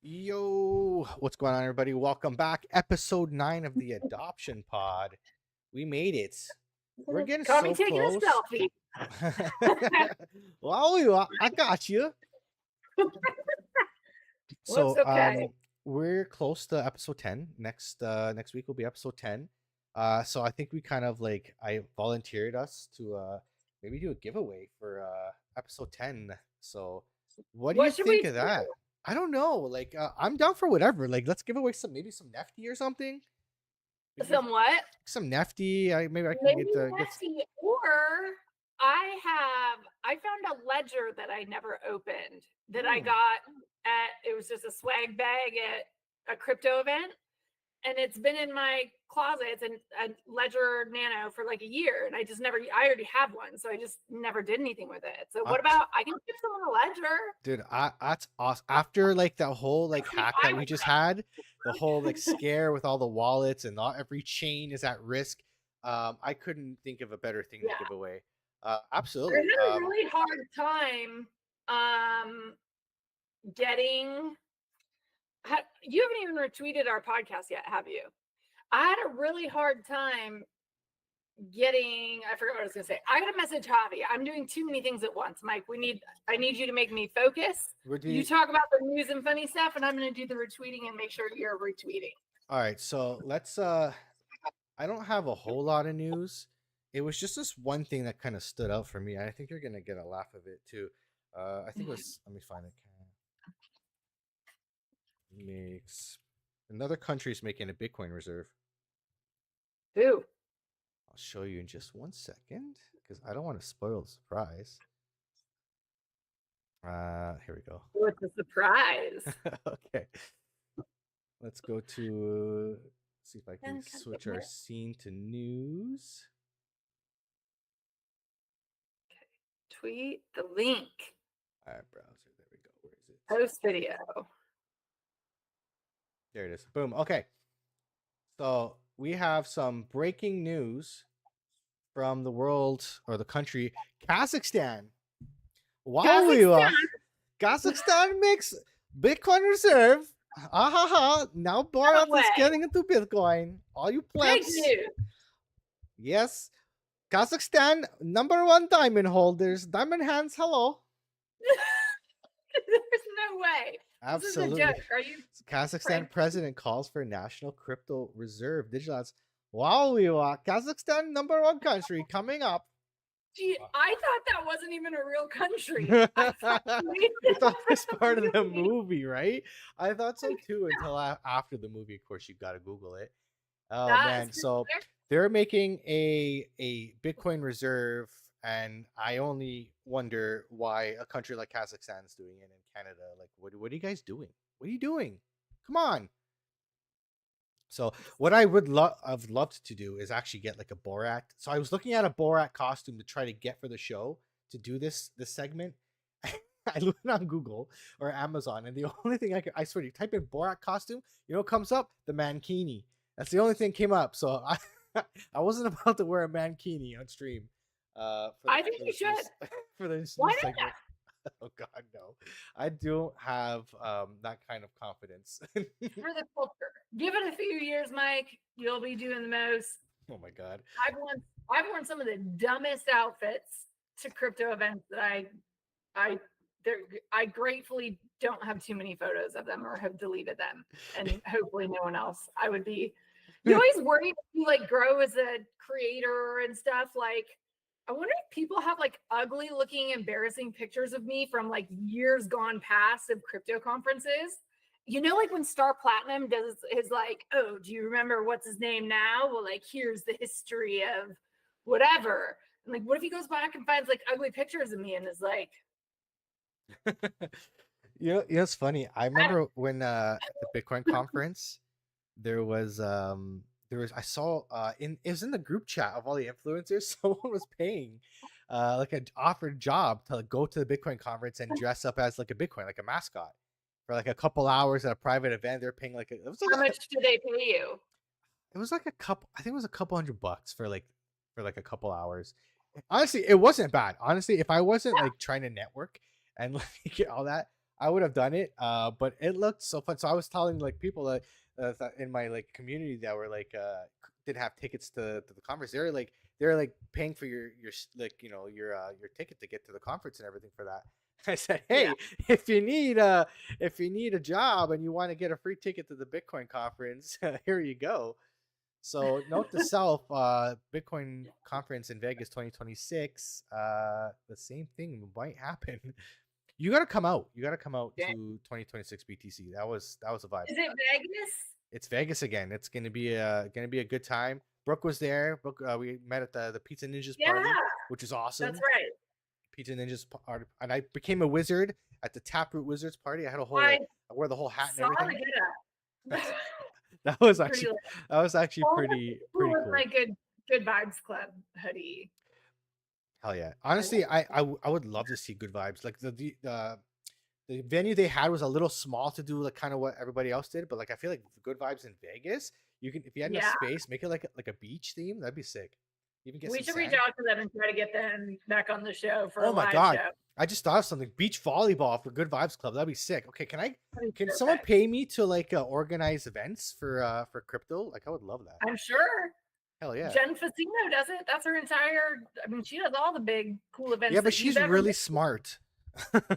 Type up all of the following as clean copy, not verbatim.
Yo, what's going on, everybody? Welcome back. Episode 9 of the Adoption Pod. We made it. We're getting Caught me so taking close. a selfie. Well, I got you. Well, it's okay. We're close to episode 10. Next week will be episode 10. So I think we kind of I volunteered us to maybe do a giveaway for episode 10. So what do you What should think we of do? that? I don't know. I'm down for whatever. Let's give away some nefty or something. Somewhat. Some nefty. Maybe I can Maybe get the nasty, or I found a ledger that I never opened that I got it was just a swag bag at a crypto event, and it's been in my closet. It's a Ledger Nano for like a year, and I already have one, so I just never did anything with it. So what about I can give someone a ledger? Dude, that's awesome. After the whole hack that we just had, the whole scare with all the wallets and not every chain is at risk. I couldn't think of a better thing to give away. Absolutely. I had a really hard time getting. You haven't even retweeted our podcast yet, have you? I had a really hard time getting. I forgot what I was going to say. I got to message Javi. I'm doing too many things at once, Mike. I need you to make me focus. You talk about the news and funny stuff, and I'm going to do the retweeting and make sure you're retweeting. All right, so let's. I don't have a whole lot of news. It was just this one thing that kind of stood out for me. I think you're gonna get a laugh of it too. I think it was. Let me find it. Makes another country's making a Bitcoin reserve. Who? I'll show you in just 1 second because I don't want to spoil the surprise. Here we go. What's the surprise? Okay. Let's go to see if I can switch our scene to news. Okay. Tweet the link. All right, browser. There we go. Where is it? Post video. There it is. Boom. Okay. So we have some breaking news from the world or the country, Kazakhstan. Wow, Kazakhstan makes Bitcoin reserve. Now Borat is getting into Bitcoin. All you plebs. Yes. Kazakhstan, #1 diamond holders. Diamond hands, hello. There's no way. Absolutely. This is a joke. Are you Kazakhstan president calls for national crypto reserve. Digitals. Wow, Kazakhstan, #1 country coming up. Gee, I thought that wasn't even a real country. I thought it was part of the movie, right? I thought so too until after the movie. Of course, you've got to Google it. Oh man, so they're making a Bitcoin reserve, and I only wonder why a country like Kazakhstan is doing it in Canada. Like, what are you guys doing? What are you doing? Come on. So what I would have loved to do is actually get like a Borat. So I was looking at a Borat costume to try to get for the show to do this segment. I looked on Google or Amazon, and the only thing I swear, you type in Borat costume, you know what comes up? The mankini. That's the only thing came up. So I wasn't about to wear a mankini on stream. I think you should. For this Why segment. not? Oh God, no! I don't have that kind of confidence. For the culture, give it a few years, Mike. You'll be doing the most. Oh my God! I've worn some of the dumbest outfits to crypto events that I gratefully don't have too many photos of them or have deleted them, and hopefully no one else. I would be. You always worry if you grow as a creator and stuff. I wonder if people have ugly looking, embarrassing pictures of me from years gone past of crypto conferences. You know, when Star Platinum does his oh, do you remember what's his name now? Well, here's the history of whatever. And what if he goes back and finds ugly pictures of me and is like, you know, it's funny. I remember when at the Bitcoin conference, there was I saw it was in the group chat of all the influencers. Someone was paying an offered job to go to the Bitcoin conference and dress up as a Bitcoin, like a mascot, for a couple hours at a private event. They're paying how much do they pay you? It was I think it was a couple $100 for a couple hours. Honestly, it wasn't bad. Honestly, if I wasn't trying to network and all that, I would have done it. But it looked so fun. So I was telling like people that in my like community that were like didn't have tickets to the conference. They're like paying for your like your ticket to get to the conference and everything for that. I said, Yeah. hey, if you need a job and you want to get a free ticket to the Bitcoin conference, here you go. So note to self, Bitcoin conference in Vegas 2026. The same thing might happen. You gotta come out. You gotta come out Yeah. to 2026 BTC. That was a vibe. Is it Vegas? It's Vegas again. It's gonna be a good time. Brooke was there. Brooke, we met at the Pizza Ninjas party, which is awesome. That's right. Pizza Ninjas party, and I became a wizard at the Taproot Wizards party. I had a whole I wore the whole hat and everything. That was actually pretty cool. My good vibes club hoodie. Hell yeah! Honestly, I would love to see Good Vibes. Like the venue they had was a little small to do like kind of what everybody else did, but like I feel like Good Vibes in Vegas, you can if you had enough space, make it like a beach theme. That'd be sick. Even get we should reach out to them and try to get them back on the show for a live show. I just thought of something. Beach volleyball for Good Vibes Club. That'd be sick. Okay, can someone pay me to like organize events for crypto? Like I would love that. I'm sure. Hell yeah. Jen Facino does it. That's her entire. I mean, she does all the big cool events. Yeah, but she's really smart.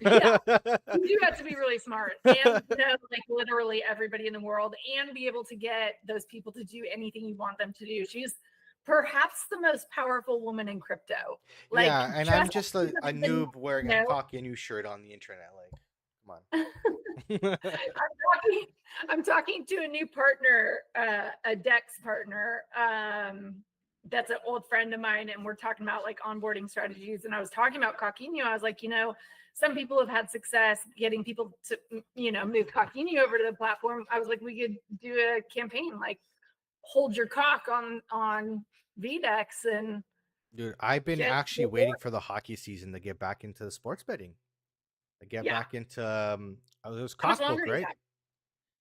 Yeah, you have to be really smart and know like literally everybody in the world and be able to get those people to do anything you want them to do. She's perhaps the most powerful woman in crypto. Like, yeah, and I'm just a noob wearing a cocky new shirt on the internet. Like, come on. I'm talking to a new partner, a Dex partner. That's an old friend of mine, and we're talking about like onboarding strategies. And I was talking about Coquino. I was like, some people have had success getting people to, move Coquino over to the platform. I was like, we could do a campaign like hold your cock on VDEX and. Dude, I've been actually waiting for the hockey season to get back into the sports betting. Back into it was Cockbook, right?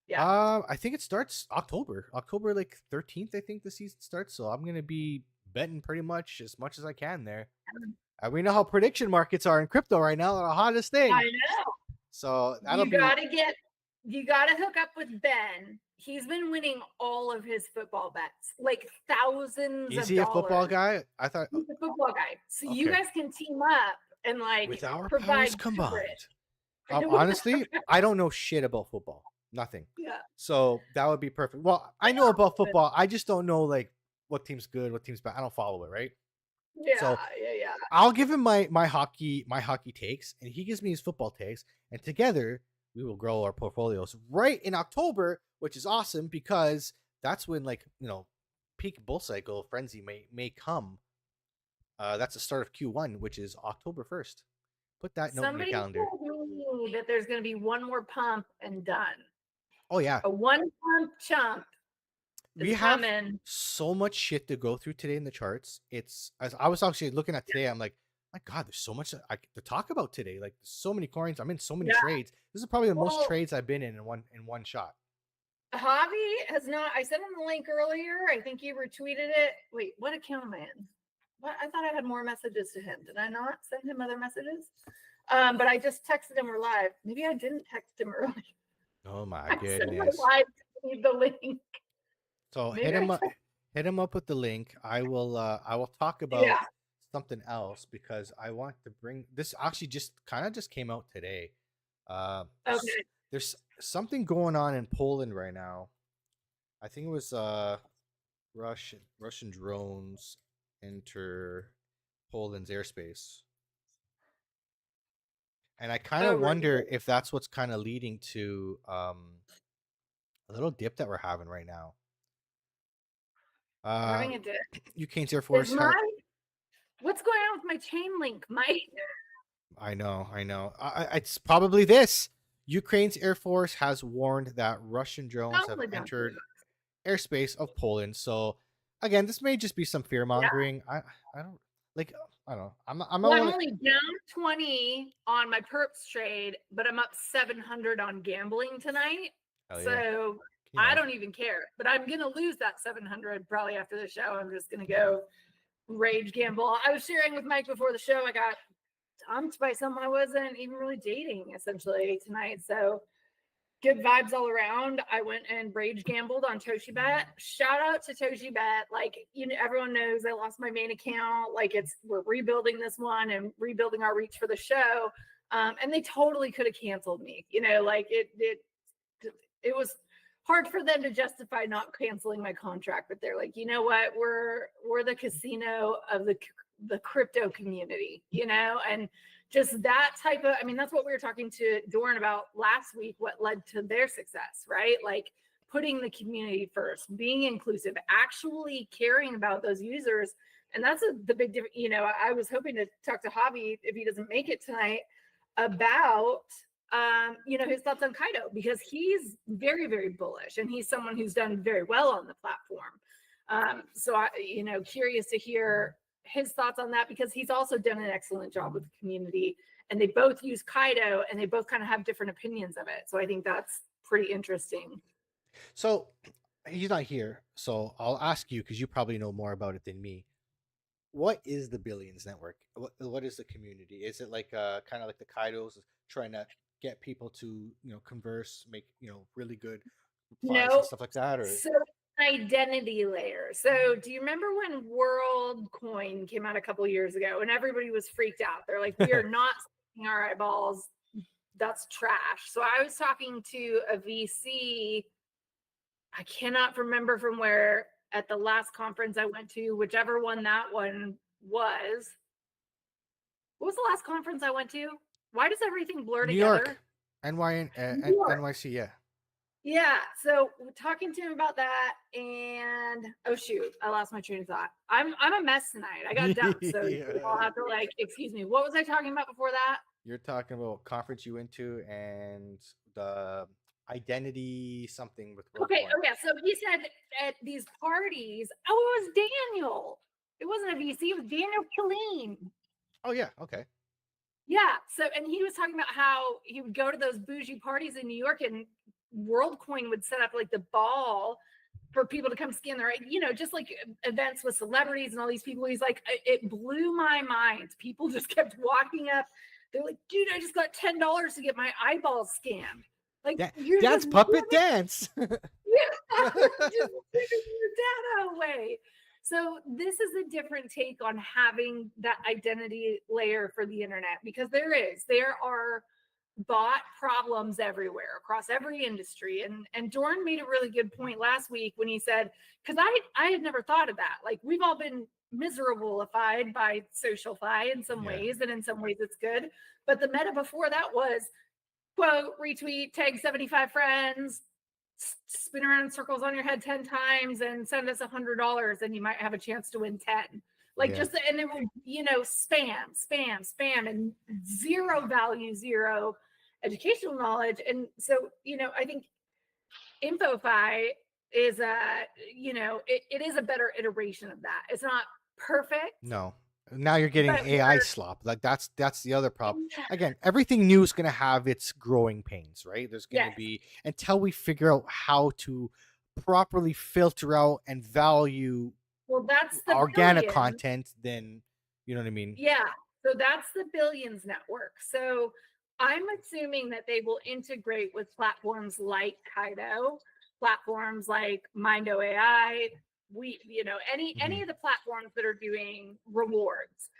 Yeah. I think it starts October like 13th. I think the season starts. So I'm gonna be betting pretty much as I can there. And we know how prediction markets are in crypto right now. They're the hottest thing. I know. So you gotta hook up with Ben. He's been winning all of his football bets, like thousands. Is he a football guy? I thought he's a football guy. So you guys can team up and like with our powers combined. Honestly, I don't know shit about football. Nothing. Yeah. So that would be perfect. Well, I know about football. I just don't know like what team's good, what team's bad. I don't follow it, right? Yeah. So I'll give him my hockey takes, and he gives me his football takes, and together we will grow our portfolios right in October, which is awesome because that's when like peak bull cycle frenzy may come. That's the start of Q1, which is October 1st. Put that note in your calendar. Somebody told me that there's going to be one more pump and done. Oh yeah, a one pump chump. We have so much shit to go through today in the charts. As I was actually looking at today, I'm like, my God, there's so much to talk about today. Like, there's so many coins. I'm in so many trades. This is probably the most trades I've been in one shot. Javi has not. I sent him the link earlier. I think he retweeted it. Wait, what account am I in? What? I thought I had more messages to him. Did I not send him other messages? But I just texted him or live. Maybe I didn't text him earlier. Oh my goodness! Live need the link. So hit him up with the link. I will talk about something else because I want to bring this. Actually, just came out today. Okay. There's something going on in Poland right now. I think it was Russian drones enter Poland's airspace. And I kind of wonder if that's what's kind of leading to a little dip that we're having right now. Having a dip. Ukraine's Air Force. What's going on with my chain link, Mike? I know. It's probably this. Ukraine's Air Force has warned that Russian drones have entered airspace of Poland. So again, this may just be some fear mongering. Yeah. I don't know. I'm only down 20 on my perps trade, but I'm up 700 on gambling tonight. So I don't even care. But I'm gonna lose that 700 probably after the show. I'm just gonna go rage gamble. I was sharing with Mike before the show. I got dumped by someone I wasn't even really dating essentially tonight. So good vibes all around. I went and rage gambled on ToshiBet. Shout out to ToshiBet. Like, everyone knows I lost my main account. Like, we're rebuilding this one and rebuilding our reach for the show. And they totally could have canceled me. Like it was hard for them to justify not canceling my contract, but they're like, you know what? We're the casino of the crypto community, and just that type of, that's what we were talking to Doran about last week, what led to their success, right? Like putting the community first, being inclusive, actually caring about those users. And that's the big difference. I was hoping to talk to Javi if he doesn't make it tonight about his thoughts on Kaido, because he's very, very bullish and he's someone who's done very well on the platform. So I, curious to hear his thoughts on that, because he's also done an excellent job with the community, and they both use Kaido and they both kind of have different opinions of it. So I think that's pretty interesting. So he's not here, so I'll ask you, because you probably know more about it than me. What is the Billions Network? What is the community? Is it like kind of like the Kaidos trying to get people to converse, make really good replies and stuff like that? Or so identity layer. So do you remember when WorldCoin came out a couple years ago and everybody was freaked out? They're like, we are not sticking our eyeballs. That's trash. So I was talking to a VC. I cannot remember from where, at the last conference I went to, whichever one that one was. What was the last conference I went to? Why does everything blur New together? York, NYC, yeah. Yeah, so talking to him about that, and oh shoot, I lost my train of thought. I'm a mess tonight. I got dumped, so I'll have to excuse me. What was I talking about before that? You're talking about conference you went to and the identity something with WorldCoin. Okay, oh yeah. So he said at these parties, it was Daniel. It wasn't a VC, it was Daniel Killeen. Oh yeah, okay. Yeah, so and he was talking about how he would go to those bougie parties in New York, and WorldCoin would set up like the ball for people to come scan their, just like events with celebrities and all these people. He's like, it blew my mind. People just kept walking up. They're like, dude, I just got $10 to get my eyeballs scanned. Like, that's puppet dance. Yeah, just your data away. So this is a different take on having that identity layer for the internet, because there are bot problems everywhere across every industry. And Doran made a really good point last week when he said, because I had never thought of that. Like, we've all been miserable-ified by social-fi in some ways, and in some ways it's good. But the meta before that was, quote, retweet, tag 75 friends, spin around in circles on your head 10 times and send us $100 and you might have a chance to win 10. And it will, spam, and zero value, zero educational knowledge. And so, I think InfoFi is it is a better iteration of that. It's not perfect. No. Now you're getting AI slop. Like that's the other problem. Again, everything new is going to have its growing pains, right? There's going to be, until we figure out how to properly filter out and value that's the organic content, then you know what I mean? Yeah. So that's the Billions Network. So I'm assuming that they will integrate with platforms like Kaido, platforms like Mindo AI, any of the platforms that are doing rewards.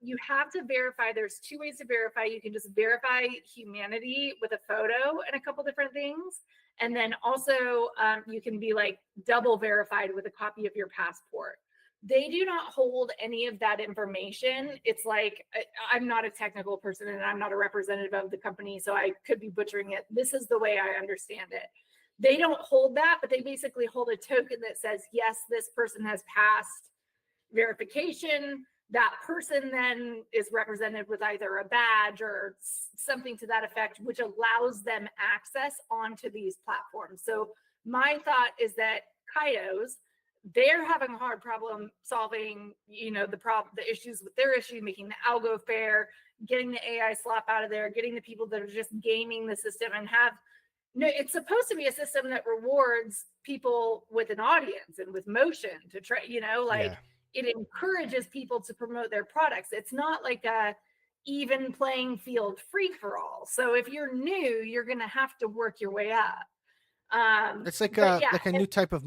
You have to verify. There's two ways to verify. You can just verify humanity with a photo and a couple different things. And then also you can be like double verified with a copy of your passport. They do not hold any of that information. It's like, I'm not a technical person and I'm not a representative of the company, so I could be butchering it. This is the way I understand it. They don't hold that, but they basically hold a token that says, yes, this person has passed verification. That person then is represented with either a badge or something to that effect, which allows them access onto these platforms. So my thought is that Kaidos, they're having a hard problem solving, the issues with their issue, making the algo fair, getting the AI slop out of there, getting the people that are just gaming the system and it's supposed to be a system that rewards people with an audience and with motion to try, it encourages people to promote their products. It's not like even playing field free for all. So if you're new, you're going to have to work your way up. It's But yeah, like a new type of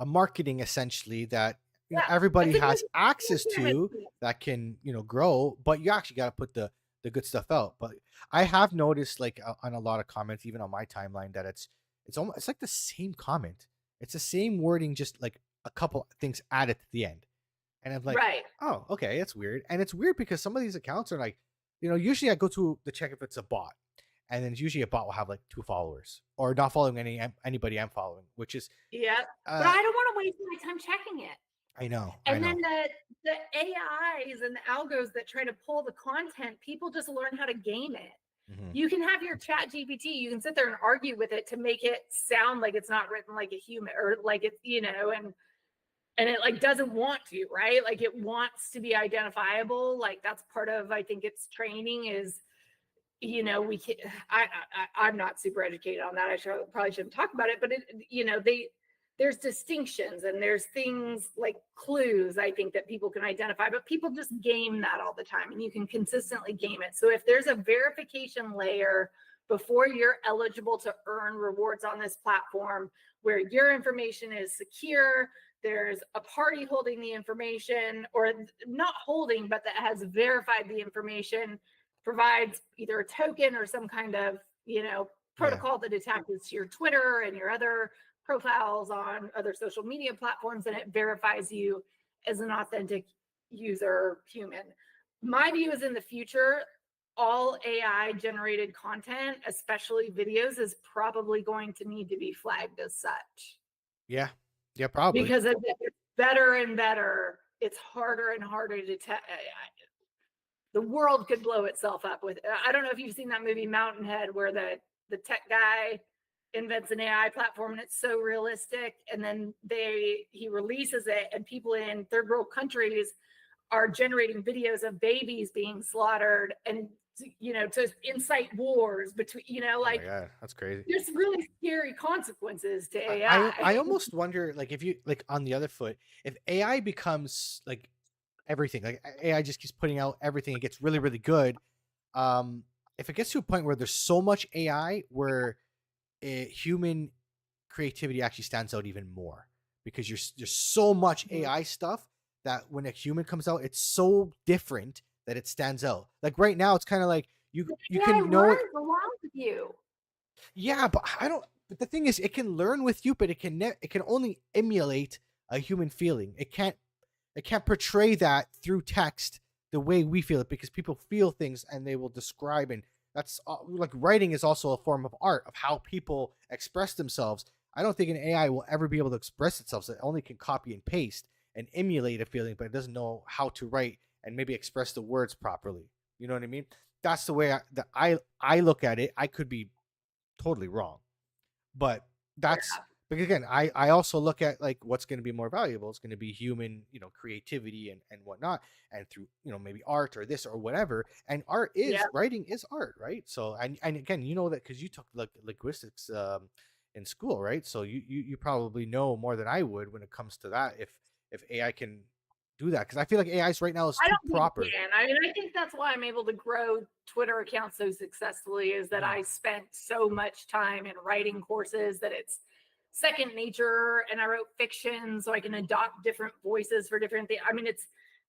a marketing essentially that yeah, everybody it's a has good access pyramid to scheme. that can grow, but you actually got to put the good stuff out. But I have noticed like on a lot of comments, even on my timeline, that it's almost it's like the same comment. It's the same wording, just like a couple things added to the end. And I'm like, Right. oh, okay, that's weird. And it's weird because some of these accounts are like, usually I go to the check if it's a bot, and then usually a bot will have like 2 followers or not following anybody I'm following, which is, Yeah. But uh, I don't want to waste my time checking it. I And then know. the AIs and the algos that try to pull the content, people just learn how to game it. Hmm. You can have your chat GPT, you can sit there and argue with it to make it sound like it's not written like a human, or like it's, and it like doesn't want to, right? Like it wants to be identifiable. Like that's part of, I think, its training is, we can, I'm not super educated on that. Probably shouldn't talk about it, but there's distinctions and there's things like clues, I think, that people can identify, but people just game that all the time, and you can consistently game it. So if there's a verification layer before you're eligible to earn rewards on this platform, where your information is secure, there's a party holding the information, or not holding, but that has verified the information, provides either a token or some kind of, Yeah. protocol that attaches to your Twitter and your other profiles on other social media platforms, and it verifies you as an authentic user human. My view is, in the future, all AI generated content, especially videos, is probably going to need to be flagged as such, Yeah. Yeah, probably. because it's better and better. It's harder and harder to tell. The world could blow itself up with. I don't know if you've seen that movie Mountainhead, where the tech guy invents an AI platform and it's so realistic, and then he releases it, and people in third world countries are generating videos of babies being slaughtered, and to incite wars between, Oh my like, god, that's crazy. there's really scary consequences to I AI. almost wonder, like, if you like on the other foot, if AI becomes like everything, like AI just keeps putting out everything, it gets really really good. Um, if it gets to a point where there's so much AI where human creativity actually stands out even more, because there's so much AI stuff that when a human comes out, it's so different that it stands out. Like right now, it's kind of like you AI can know it. learns along with you. Yeah, but I don't. But the thing is, it can learn with you, but it can only emulate a human feeling. It can't portray that through text the way we feel it, because people feel things and they will describe, and that's like writing is also a form of art of how people express themselves. I don't think an AI will ever be able to express itself. So it only can copy and paste and emulate a feeling, but it doesn't know how to write and maybe express the words properly. You know what I mean? That's the way I look at it. I could be totally wrong, but that's because again, I also look at like what's going to be more valuable. It's going to be human, creativity and whatnot, and through maybe art or this or whatever. And art Yeah. is writing is art, right? So and again, you know that because you took like linguistics in school, right? So you probably know more than I would when it comes to that. If AI can do that, because I feel like AI's right now is I too don't think it proper. can. I mean, I think that's why I'm able to grow Twitter accounts so successfully, is that Mhm. I spent so much time in writing courses that it's second nature, and I wrote fiction so I can adopt different voices for different things. I mean,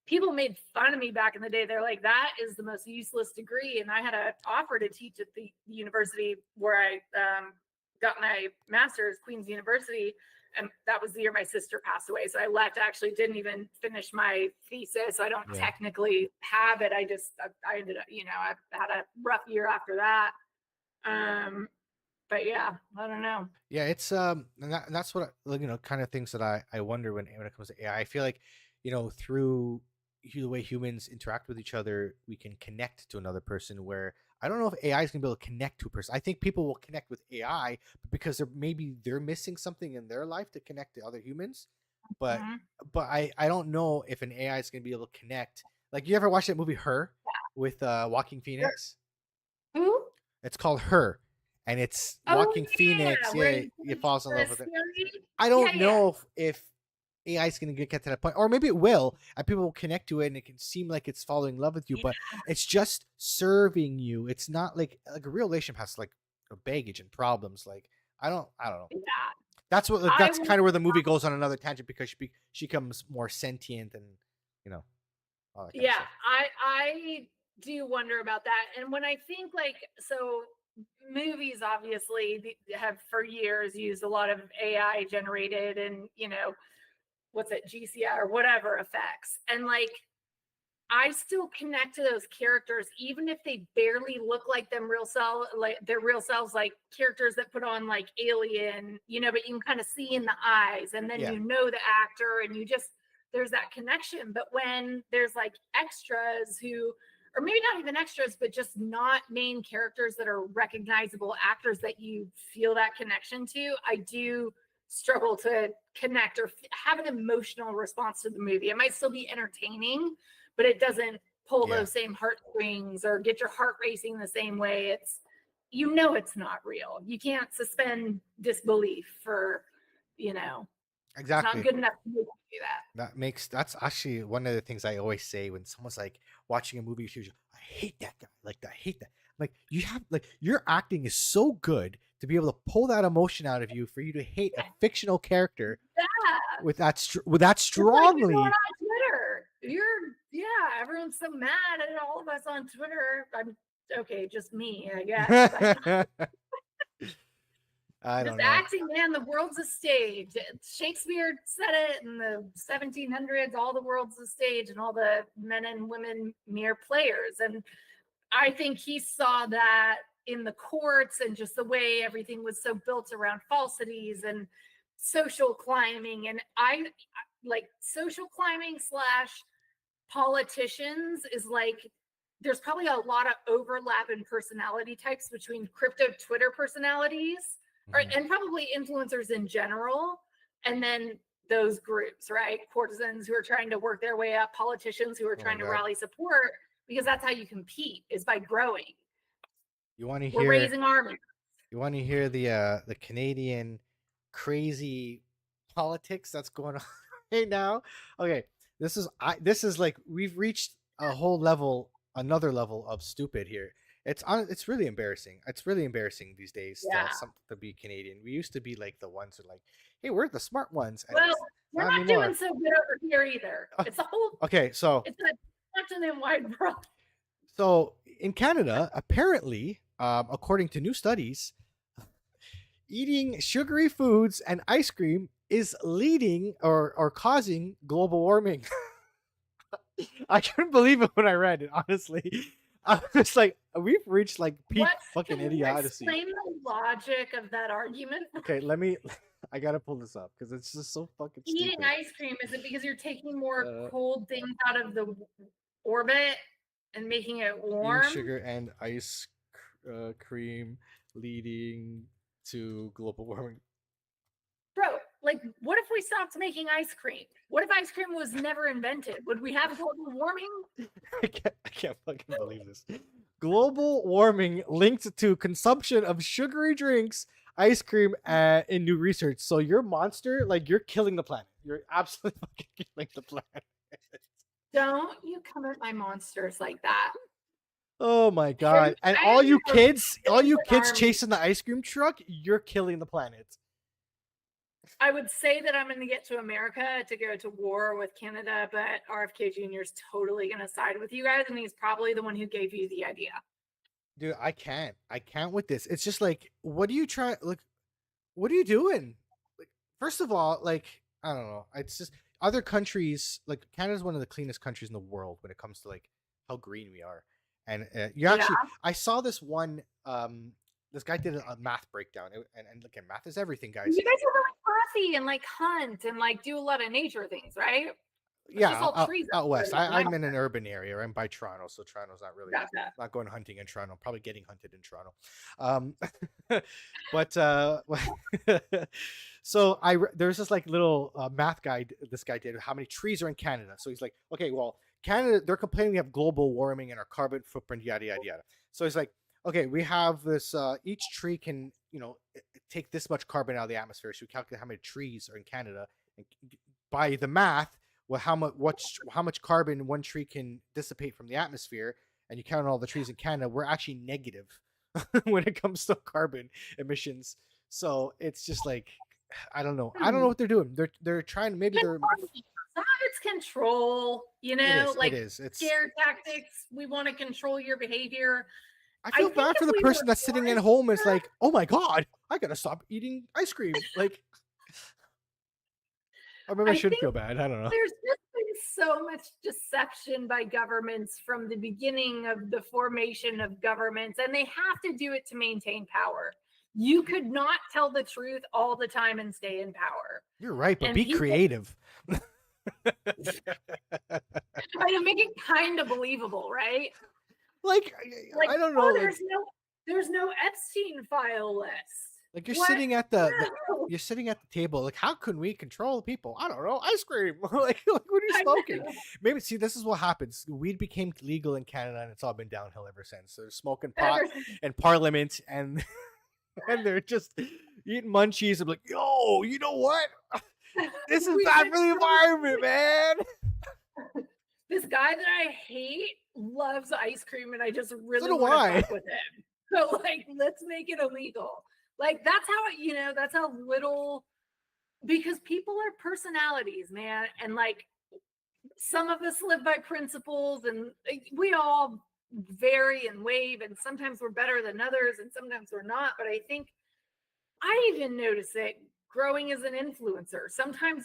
people made fun of me back in the day. They're like, that is the most useless degree. And I had an offer to teach at the university where I got my master's, Queen's University, and that was the year my sister passed away. So I left. I actually didn't even finish my thesis. So I don't Yeah. technically have it. I ended up, I had a rough year after that. But yeah, I don't know. Yeah, it's and that's what kind of things that I wonder when it comes to AI. I feel like through the way humans interact with each other, we can connect to another person. Where I don't know if AI is gonna be able to connect to a person. I think people will connect with AI, but because they're missing something in their life to connect to other humans. But Mhm. I don't know if an AI is gonna be able to connect. Like, you ever watch that movie Her with Walking Sure. Phoenix? Who? It's called Her, and it's Oh Walking yeah, Phoenix. where Yeah, he he plays falls in the love with her. scary. I Yeah, don't yeah. know if AI is going to get to that point, or maybe it will, and people will connect to it, and it can seem like it's falling in love with you, Yeah. but it's just serving you. It's not like a real relationship has like a baggage and problems. Like I don't know. Yeah. That's what I that's will, kind of where the movie goes on another tangent because she becomes more sentient and you know all that kind of yeah, stuff. I do wonder about that. And when I think like, so movies obviously have for years used a lot of AI generated and, what's it, GCI or whatever effects. And like, I still connect to those characters, even if they barely look like them real self, like their real selves, like characters that put on like Alien, but you can kind of see in the eyes, and then Yeah, the actor, and there's that connection. But when there's like extras who, or maybe not even extras, but just not main characters that are recognizable actors that you feel that connection to, I do struggle to connect or have an emotional response to the movie. It might still be entertaining, but it doesn't pull yeah, those same heartstrings or get your heart racing the same way. It's not real. You can't suspend disbelief for, it's not exactly. good enough to do that. That's actually one of the things I always say when someone's like watching a movie. She's, I hate that guy. Like I hate that. Like you have like your acting is so good to be able to pull that emotion out of you for you to hate a fictional character Yeah. with that It's like you're going strongly. on Twitter. Everyone's so mad at all of us on Twitter. I'm okay, just me, I guess. I Just don't know. acting, man. The world's a stage. Shakespeare said it in the 1700s. All the world's a stage, and all the men and women mere players. And I think he saw that in the courts and just the way everything was so built around falsities and social climbing. And I like social climbing slash politicians is like there's probably a lot of overlap in personality types between crypto Twitter personalities Mhm. and probably influencers in general, and then those groups, right? Courtesans who are trying to work their way up, politicians who are Oh my trying to god. rally support, because that's how you compete is by growing. You want to We're hear raising armies. the Canadian crazy politics that's going on right now? Okay, this is like we've reached a whole level, another level of stupid here. It's really embarrassing. It's really embarrassing these days Yeah. to be Canadian. We used to be like the ones who are like, hey, we're the smart ones, and Well, it's we're not not doing anymore. so good over here either. It's a whole, Okay, it's a continent wide problem. so in Canada, apparently, according to new studies, eating sugary foods and ice cream is leading or causing global warming. I couldn't believe it when I read it, honestly. I was like, we've reached like peak fucking Can you idiocy. explain the logic of that argument? Okay, I gotta pull this up because it's just so fucking Eating stupid. ice cream, is it because you're taking more Uh, cold things out of the orbit and making it eating warm? sugar and cream leading to global warming. Bro, like, what if we stopped making ice cream? What if ice cream was never invented? Would we have global warming? I can't fucking believe this. Global warming linked to consumption of sugary drinks, ice cream, in new research. So your monster, like you're killing the planet. You're absolutely fucking killing the planet. Don't you come at my monsters like that. Oh my Hey, god! And I am all you raising kids armies. chasing the ice cream truck, you're killing the planet. I would say that I'm going to get to America to go to war with Canada, but RFK Jr. is totally going to side with you guys, and he's probably the one who gave you the idea. Dude, I can't with this. It's just like, what are you trying? Like, what are you doing? Like, first of all, like, I don't know. It's just other countries, like Canada's one of the cleanest countries in the world when it comes to like how green we are. And you Yeah. actually, I saw this one. This guy did a math breakdown, and look at math is everything, guys. You guys are really earthy and like hunt and like do a lot of nature things, right? It's just Yeah, all trees up out west. there. I'm in an urban area. I'm by Toronto, so Toronto's not really Gotcha. not going hunting in Toronto. Probably getting hunted in Toronto. Um, but so there's this like little math guide this guy did how many trees are in Canada. So he's like, okay, well, Canada, they're complaining we have global warming and our carbon footprint, yada yada yada. So he's like, okay, we have this. Each tree can take this much carbon out of the atmosphere. So we calculate how many trees are in Canada and by the math, well, how much carbon one tree can dissipate from the atmosphere, and you count all the trees in Canada, we're actually negative when it comes to carbon emissions. So it's just like, I don't know. I don't know what they're doing. They're trying. Maybe they're. Some of it's control, It like is. It's. scare tactics. We want to control your behavior. I I feel think bad for if the we were person that's sitting at forced home. It's to, like, oh my god, I gotta stop eating ice cream. Like, or maybe I I shouldn't think feel bad. I don't know. there's just been so much deception by governments from the beginning of the formation of governments, and they have to do it to maintain power. You could not tell the truth all the time and stay in power. You're right, but And be people, creative. I mean, make it kind of believable, right? Like, Like, I don't know. oh, Like, there's no Epstein file list. like you're What? sitting at the you're sitting at the table. Like, how can we control people? I don't know. Ice cream. Like what are you smoking? Maybe see, this is what happens. Weed became legal in Canada, and it's all been downhill ever since. They're smoking pot in Parliament, and and they're just eating munchies. I'm like, yo, you know what? This is bad for the environment, man. This guy that I hate loves ice cream, and I just really do want to I. fuck with him. So, like, let's make it illegal. Like, that's how, that's how little, because people are personalities, man. And like, some of us live by principles, and we all vary and wave, and sometimes we're better than others, and sometimes we're not. But I think I even notice it growing as an influencer. Sometimes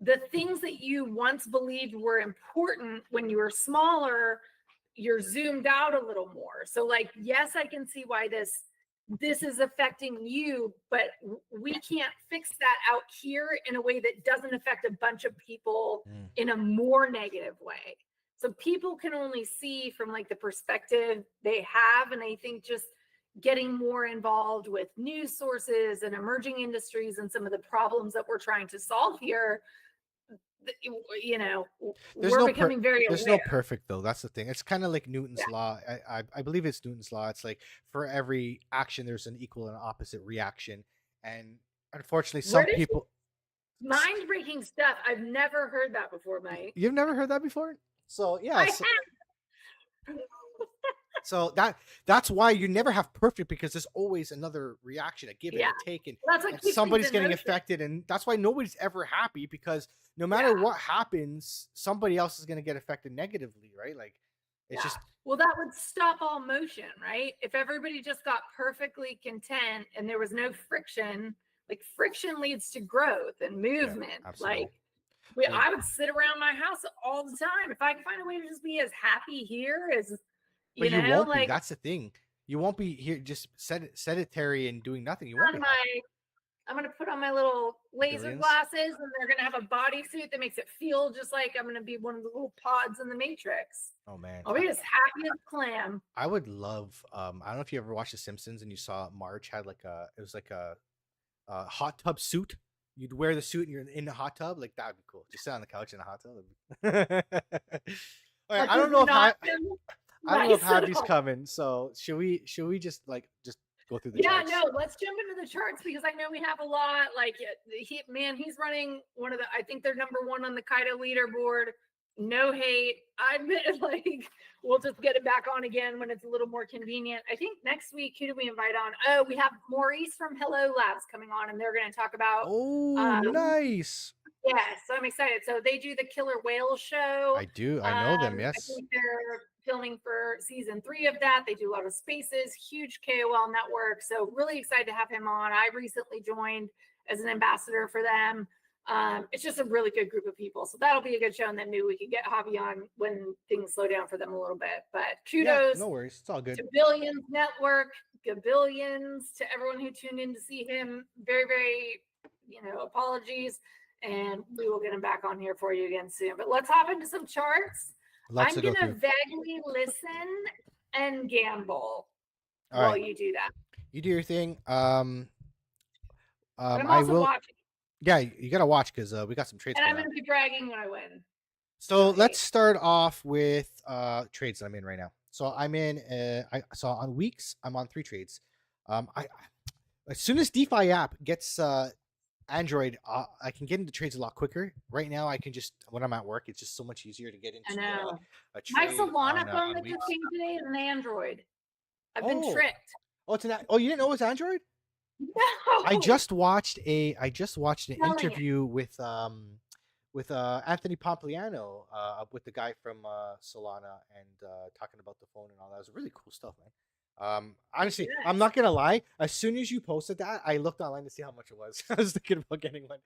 the things that you once believed were important when you were smaller, you're zoomed out a little more. So like, yes, I can see why this is affecting you, but we can't fix that out here in a way that doesn't affect a bunch of people in a more negative way. So people can only see from like the perspective they have. And I think just getting more involved with news sources and emerging industries and some of the problems that we're trying to solve here, we're becoming very aware. There's no perfect though. That's the thing. It's kind of like Newton's law. I believe it's Newton's law. It's like for every action, there's an equal and opposite reaction. And unfortunately, some people. Mind-breaking stuff. I've never heard that before, Mike. You've never heard that before? So yeah. I have. So that's why you never have perfect, because there's always another reaction, a give and a take, and somebody's getting affected, and that's why nobody's ever happy, because no matter what happens, somebody else is going to get affected negatively, right? Like it's just, well, that would stop all motion, right? If everybody just got perfectly content and there was no friction, like friction leads to growth and movement. Like I would sit around my house all the time if I could find a way to just be as happy here as. But you won't be. That's the thing. You won't be here just sedentary and doing nothing. You won't be. I'm going to put on my little laser glasses, and they're going to have a bodysuit that makes it feel just like I'm going to be one of the little pods in the Matrix. Oh man, I'll be as happy as a clam. I would love. I don't know if you ever watched The Simpsons and you saw Marge had like it was like a hot tub suit. You'd wear the suit and you're in the hot tub. Like that would be cool. Just sit on the couch in a hot tub. All right, I don't know if Javi's coming. So should we just go through the charts? No, let's jump into the charts, because I know we have a lot. Like he's running one of the, I think they're number one on the Kaido leaderboard. No hate. I admit, like, we'll just get it back on again when it's a little more convenient. I think next week, who do we invite on? Oh, we have Maurice from Hello Labs coming on, and they're going to talk about. Oh, nice. Yeah, so I'm excited. So they do the Killer Whale show. I know them. Yes. I think they're filming for season 3 of that. They do a lot of spaces, huge KOL network. So really excited to have him on. I recently joined as an ambassador for them. It's just a really good group of people. So that'll be a good show. And then maybe we can get Javi on when things slow down for them a little bit. But kudos. No worries. It's all good. To Billions Network, Gabillions, to everyone who tuned in to see him. Very, very, apologies. And we will get him back on here for you again soon. But let's hop into some charts. I'm going to vaguely listen and gamble while you do that. You do your thing. But I'm also watching. Yeah, you got to watch, because we got some trades. And I'm going to be bragging when I win. So let's start off with trades that I'm in right now. So I'm in, so on weeks, I'm on 3 trades. As soon as DeFi app gets Android, I can get into trades a lot quicker. Right now, I can just when I'm at work, it's just so much easier to get I into know. a My trade Solana phone on that just weeks. came today is an Android. I've been Oh, tricked. oh, it's an. Oh, you didn't know it was Android? No, I just watched an telling you. interview with Anthony Pompliano with the guy from Solana and talking about the phone and all that. It was really cool stuff, man. Honestly, I'm Yes. not gonna lie. As soon as you posted that, I looked online to see how much it was. I was thinking about getting one,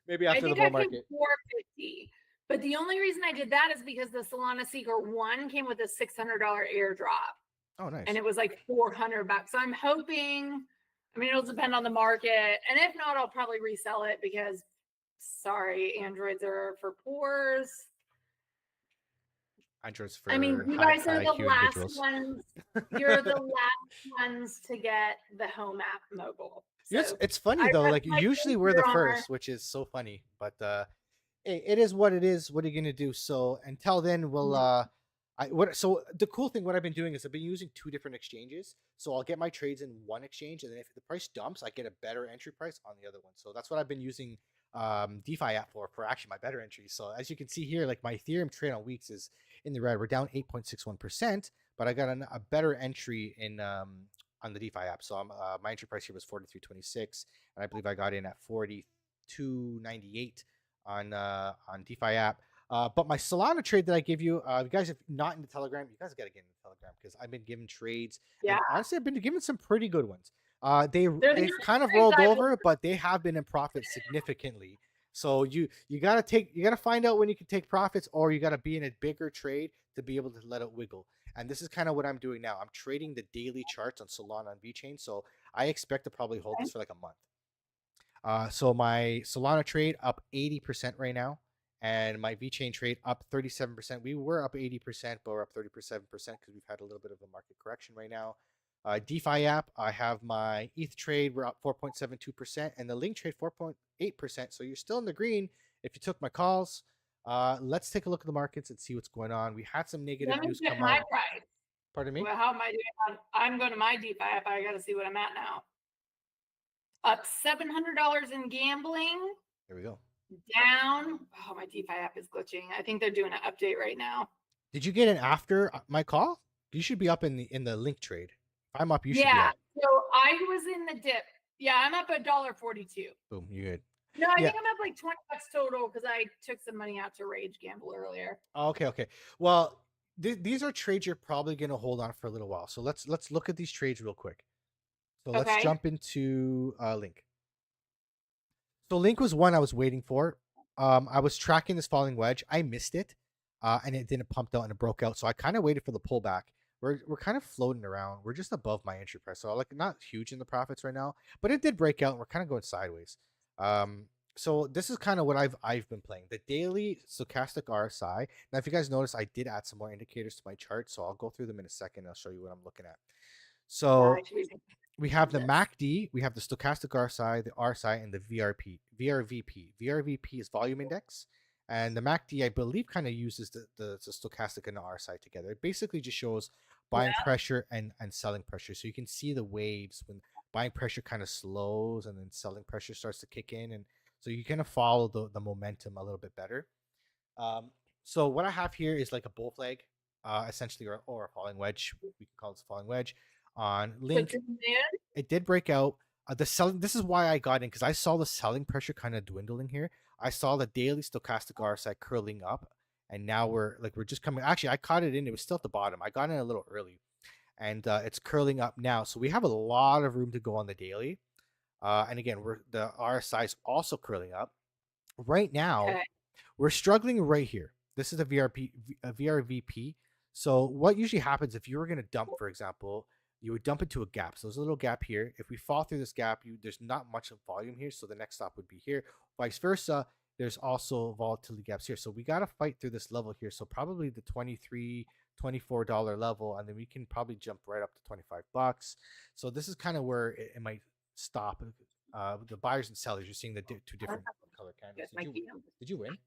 maybe I after the think bull I paid market. $450. But the only reason I did that is because the Solana Seeker 1 came with a $600 airdrop. Oh, And nice. it was like $400. So I'm hoping, I mean, it'll depend on the market. And if not, I'll probably resell it because sorry, Androids are for poors. Androids I mean, for you high guys are high the IQ last individuals. ones. You're the last ones to get the home app mobile. It's So it's funny I though. rest Like my usually case, we're the Your Honor. first, which is so funny. But hey, it is what it is. What are you gonna do? So until then, we'll so the cool thing what I've been doing is I've been using two different exchanges. So I'll get my trades in one exchange, and then if the price dumps, I get a better entry price on the other one. So that's what I've been using DeFi app for actually my better entries. So as you can see here, like my Ethereum trade on weeks is in the red. We're down 8.61%, but I got a better entry in on the DeFi app. So my entry price here was 43.26, and I believe I got in at 42.98 on DeFi app. But my Solana trade that I give you, you guys, if not in the Telegram, you guys got to get in the Telegram because I've been giving trades, Yeah. and honestly, I've been giving some pretty good ones. They're the They've kind of trades rolled I over, but they have been in profit significantly. So you gotta find out when you can take profits, or you gotta be in a bigger trade to be able to let it wiggle. And this is kind of what I'm doing now. I'm trading the daily charts on Solana and VeChain, so I will to probably hold will. this for like a month. So my Solana trade up 80% right now, and my VeChain trade up 37%. We were up 80%, but we're up 37% because we've had a little bit of a market correction right now. DeFi app, I have my ETH trade, we're up 4.72%, and the Link trade 4.8%. So you're still in the green if you took my calls. Let's take a look at the markets and see what's going on. We had some negative Let me news check come my out. price. Pardon me? Well, how am I doing on? I'm going to my DeFi app. I got to see what I'm at now. Up $700 in gambling. There we go. Down. Oh, my DeFi app is glitching. I think they're doing an update right now. Did you get in after my call? You should be up in the Link trade. If I'm up, you should be Yeah. up. So I was in the dip. Yeah, I'm up $1.42. Boom, you good. No, I Yeah. think I'm up like $20 total because I took some money out to rage gamble earlier. Okay, okay. Well, these are trades you're probably going to hold on for a little while. So let's look at these trades real quick. So let's Okay. jump into Link. So Link was one I was waiting for. I was tracking this falling wedge. I missed it, and it didn't pump out and it broke out. So I kind of waited for the pullback. We're kind of floating around. We're just above my entry price, so like not huge in the profits right now. But it did break out, and we're kind of going sideways. So this is kind of what I've been playing the daily stochastic RSI. Now, if you guys notice, I did add some more indicators to my chart, so I'll go through them in a second. I'll show you what I'm looking at. So we have the MACD, we have the stochastic RSI, the RSI, and the VRP. VRVP. VRVP is volume index, and the MACD, I believe, kind of uses the stochastic and the RSI together. It basically just shows buying pressure and selling pressure. So you can see the waves when buying pressure kind of slows and then selling pressure starts to kick in, and so you kind of follow the momentum a little bit better. So what I have here is like a bull flag, essentially, or a falling wedge. We can call this a falling wedge on Link. It did break out. The selling. This is why I got in because I saw the selling pressure kind of dwindling here. I saw the daily stochastic RSI curling up, and now we're just coming. Actually, I caught it in. It was still at the bottom. I got in a little early, and it's curling up now. So we have a lot of room to go on the daily. And again, the RSI is also curling up. Right now, we're struggling right here. This is a VRVP. So what usually happens if you were going to dump, for example, you would dump into a gap. So there's a little gap here. If we fall through this gap, there's not much of volume here. So the next stop would be here. Vice versa, there's also volatility gaps here. So we got to fight through this level here. So probably the $23, $24 level, and then we can probably jump right up to $25. So this is kind of where it might stop. The buyers and sellers, you're seeing the two different color candles. Did you win?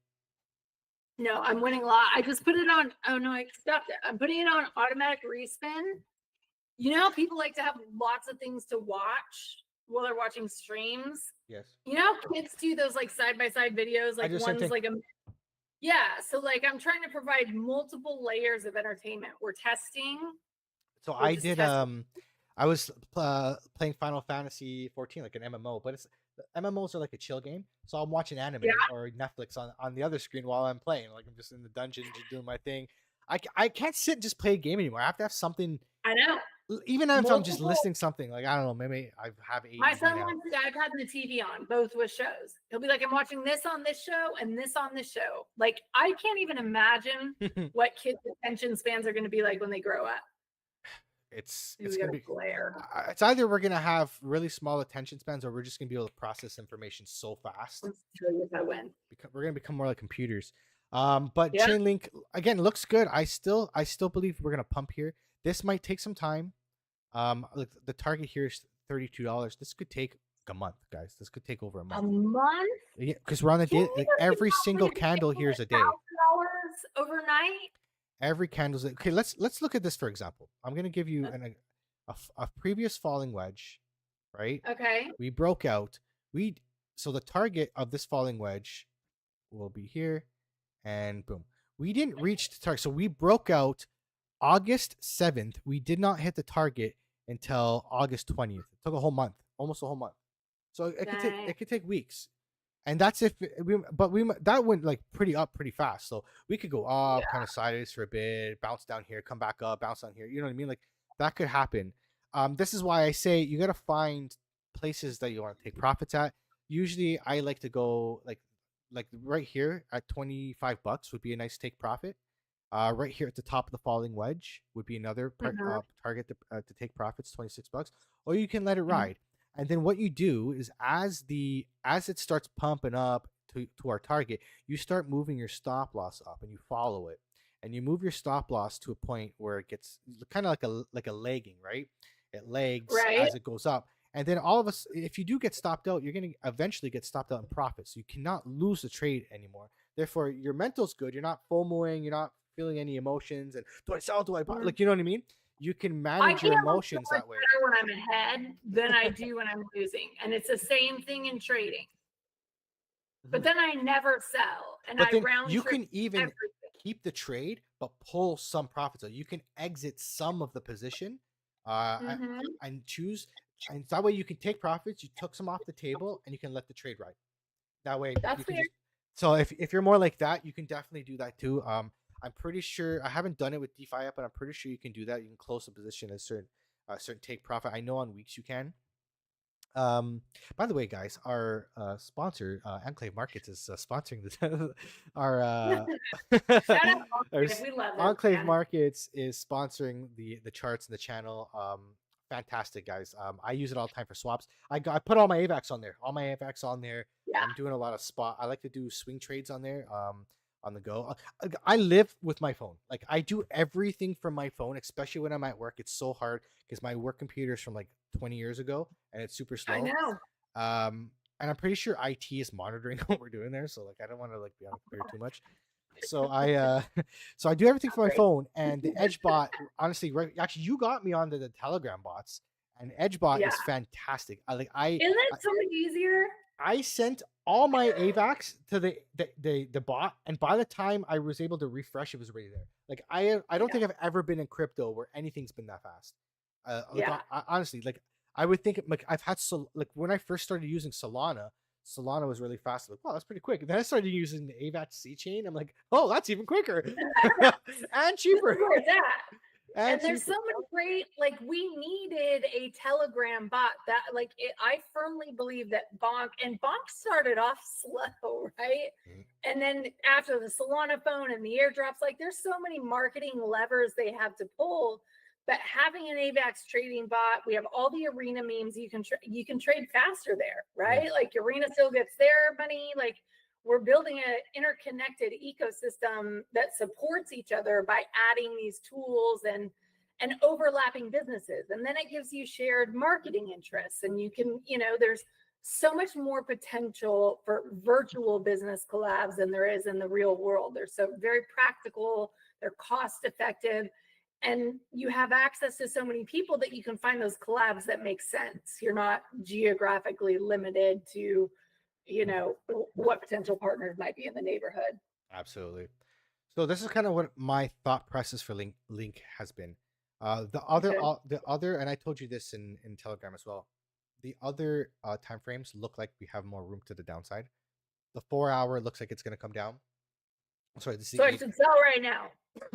No, I'm winning a lot. I just put it on. Oh no, I stopped it. I'm putting it on automatic respin. You know how people like to have lots of things to watch? while they're watching streams. Yes. You know, kids do those like side by side videos, like one's like a yeah. So like I'm trying to provide multiple layers of entertainment. We're testing. So We're I just did testing. I was playing Final Fantasy 14 like an MMO, but it's MMOs are like a chill game. So I'm watching anime Yeah. or Netflix on the other screen while I'm playing. Like I'm just in the dungeon just doing my thing. I can't sit and just play a game anymore. I have to have something. I know. Even if I'm just Multiple. listening to something, like I don't know, maybe I have ADD My son now. wants the iPad and the TV on, both with shows. He'll be like, I'm watching this on this show and this on this show. Like, I can't even imagine what kids' attention spans are going to be like when they grow up. It's gonna be glare. It's either we're gonna have really small attention spans, or we're just gonna be able to process information so fast. Let's tell you if I win. We're gonna become more like computers. But yeah. Chainlink again looks good. I still believe we're gonna pump here. This might take some time. The target here is $32. This could take a month, guys. This could take over a month. A month? Yeah, because we're on the day. Like every single candle here is a day. $1,000 overnight. Every candle's okay. Let's look at this for example. I'm gonna give you a previous falling wedge, right? Okay. We broke out. So the target of this falling wedge will be here, and boom. We didn't reach the target, so we broke out August 7th. We did not hit the target until August 20th. It took a whole month, almost a whole month. So it could take weeks. And that's if that went like pretty fast. So we could go up, kind of sideways for a bit, bounce down here, come back up, bounce down here. You know what I mean? Like that could happen. This is why I say you got to find places that you want to take profits at. Usually I like to go like right here at $25 would be a nice take profit. Right here at the top of the falling wedge would be another target to take profits, $26. Or you can let it ride. And then what you do is as it starts pumping up to our target, you start moving your stop loss up and you follow it. And you move your stop loss to a point where it gets kind of like a lagging, right? It lags as it goes up. And then all of us, if you do get stopped out, you're going to eventually get stopped out in profit. So you cannot lose the trade anymore. Therefore, your mental's good. You're not FOMOing. You're not feeling any emotions. And do I sell? Do I buy? Like, you know what I mean? You can manage your emotions that way. When I'm ahead than I do when I'm losing. And it's the same thing in trading. But then I never sell. And I round you can even keep the trade, but pull some profits out. You can exit some of the position and choose. And that way you can take profits. You took some off the table and you can let the trade ride. That way. That's weird. So if you're more like that, you can definitely do that too. I'm pretty sure I haven't done it with DeFi yet, but I'm pretty sure you can do that. You can close a position at certain take profit. I know on weeks you can. By the way, guys, our sponsor, Enclave Markets, is sponsoring this. Our we love Enclave Markets is sponsoring the charts and the channel. Fantastic, guys. I use it all the time for swaps. I put all my AVAX on there. Yeah. I'm doing a lot of spot. I like to do swing trades on there. On the go. I live with my phone. Like I do everything from my phone, especially when I'm at work. It's so hard because my work computer is from like 20 years ago and it's super slow. I know. And I'm pretty sure IT is monitoring what we're doing there. So like I don't want to like be on the computer too much. So I do everything from my phone. And the Edge bot, honestly, actually you got me onto the Telegram bots, and Edge bot is fantastic. Isn't it so much easier? I sent all my AVAX to the bot, and by the time I was able to refresh, it was already there. Like I don't think I've ever been in crypto where anything's been that fast. Honestly, like I would think like I've had like when I first started using Solana was really fast. Like, wow, that's pretty quick. And then I started using the AVAX C chain. I'm like, oh, that's even quicker and cheaper. And there's so many great, like we needed a Telegram bot that I firmly believe that Bonk started off slow, right? And then after the Solana phone and the airdrops, like there's so many marketing levers they have to pull, but having an AVAX trading bot, we have all the Arena memes, you can trade faster there, right? Like Arena still gets their money, like we're building an interconnected ecosystem that supports each other by adding these tools and overlapping businesses. And then it gives you shared marketing interests. And you can, there's so much more potential for virtual business collabs than there is in the real world. They're so very practical, they're cost effective. and you have access to so many people that you can find those collabs that make sense. You're not geographically limited to, what potential partners might be in the neighborhood. Absolutely. So this is kind of what my thought process for link has been. Okay. The other, and I told you this in Telegram as well. The other time frames look like we have more room to the downside. The 4 hour looks like it's going to come down. Sorry, this is So the I eight. should sell right now.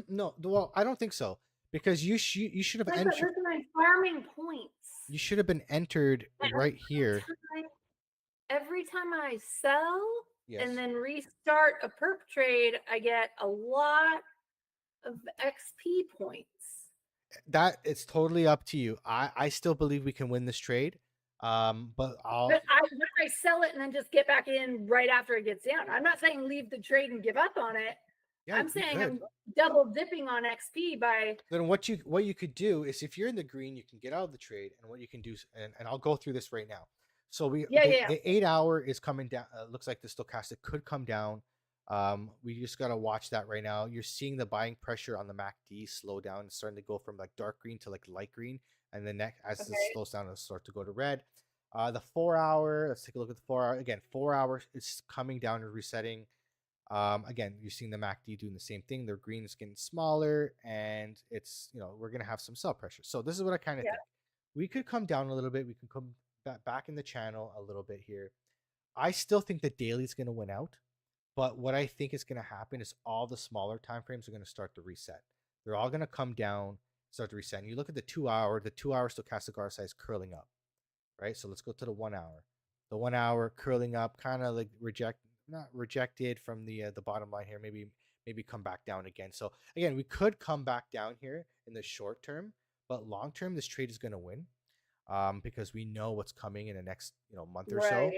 No, well, I don't think so because you should have entered. Those are my farming points. You should have been entered right here. Every time I sell Yes. and then restart a perp trade, I get a lot of XP points. That it's totally up to you. I still believe we can win this trade. But But I sell it and then just get back in right after it gets down. I'm not saying leave the trade and give up on it. Yeah, I'm saying I'm double dipping on XP by. Then what you could do is if you're in the green, you can get out of the trade, and what you can do, and I'll go through this right now. So the 8 hour is coming down. Looks like the stochastic could come down. We just gotta watch that right now. You're seeing the buying pressure on the MACD slow down. It's starting to go from like dark green to like light green, and then as this slows down, it'll start to go to red. The 4 hour. Let's take a look at the 4 hour again. 4 hours is coming down and resetting. Again, you're seeing the MACD doing the same thing. Their green is getting smaller, and it's we're gonna have some sell pressure. So this is what I kind of think. We could come down a little bit. We can come back in the channel a little bit here. I still think the daily is gonna win out, but what I think is gonna happen is all the smaller time frames are gonna start to reset. They're all gonna come down, start to reset. And you look at the 2 hour. The 2 hour stochastic RSI is curling up, right? So let's go to the 1 hour. The 1 hour curling up, kind of like not rejected from the bottom line here. Maybe come back down again. So again, we could come back down here in the short term, but long term, this trade is going to win because we know what's coming in the next month or so.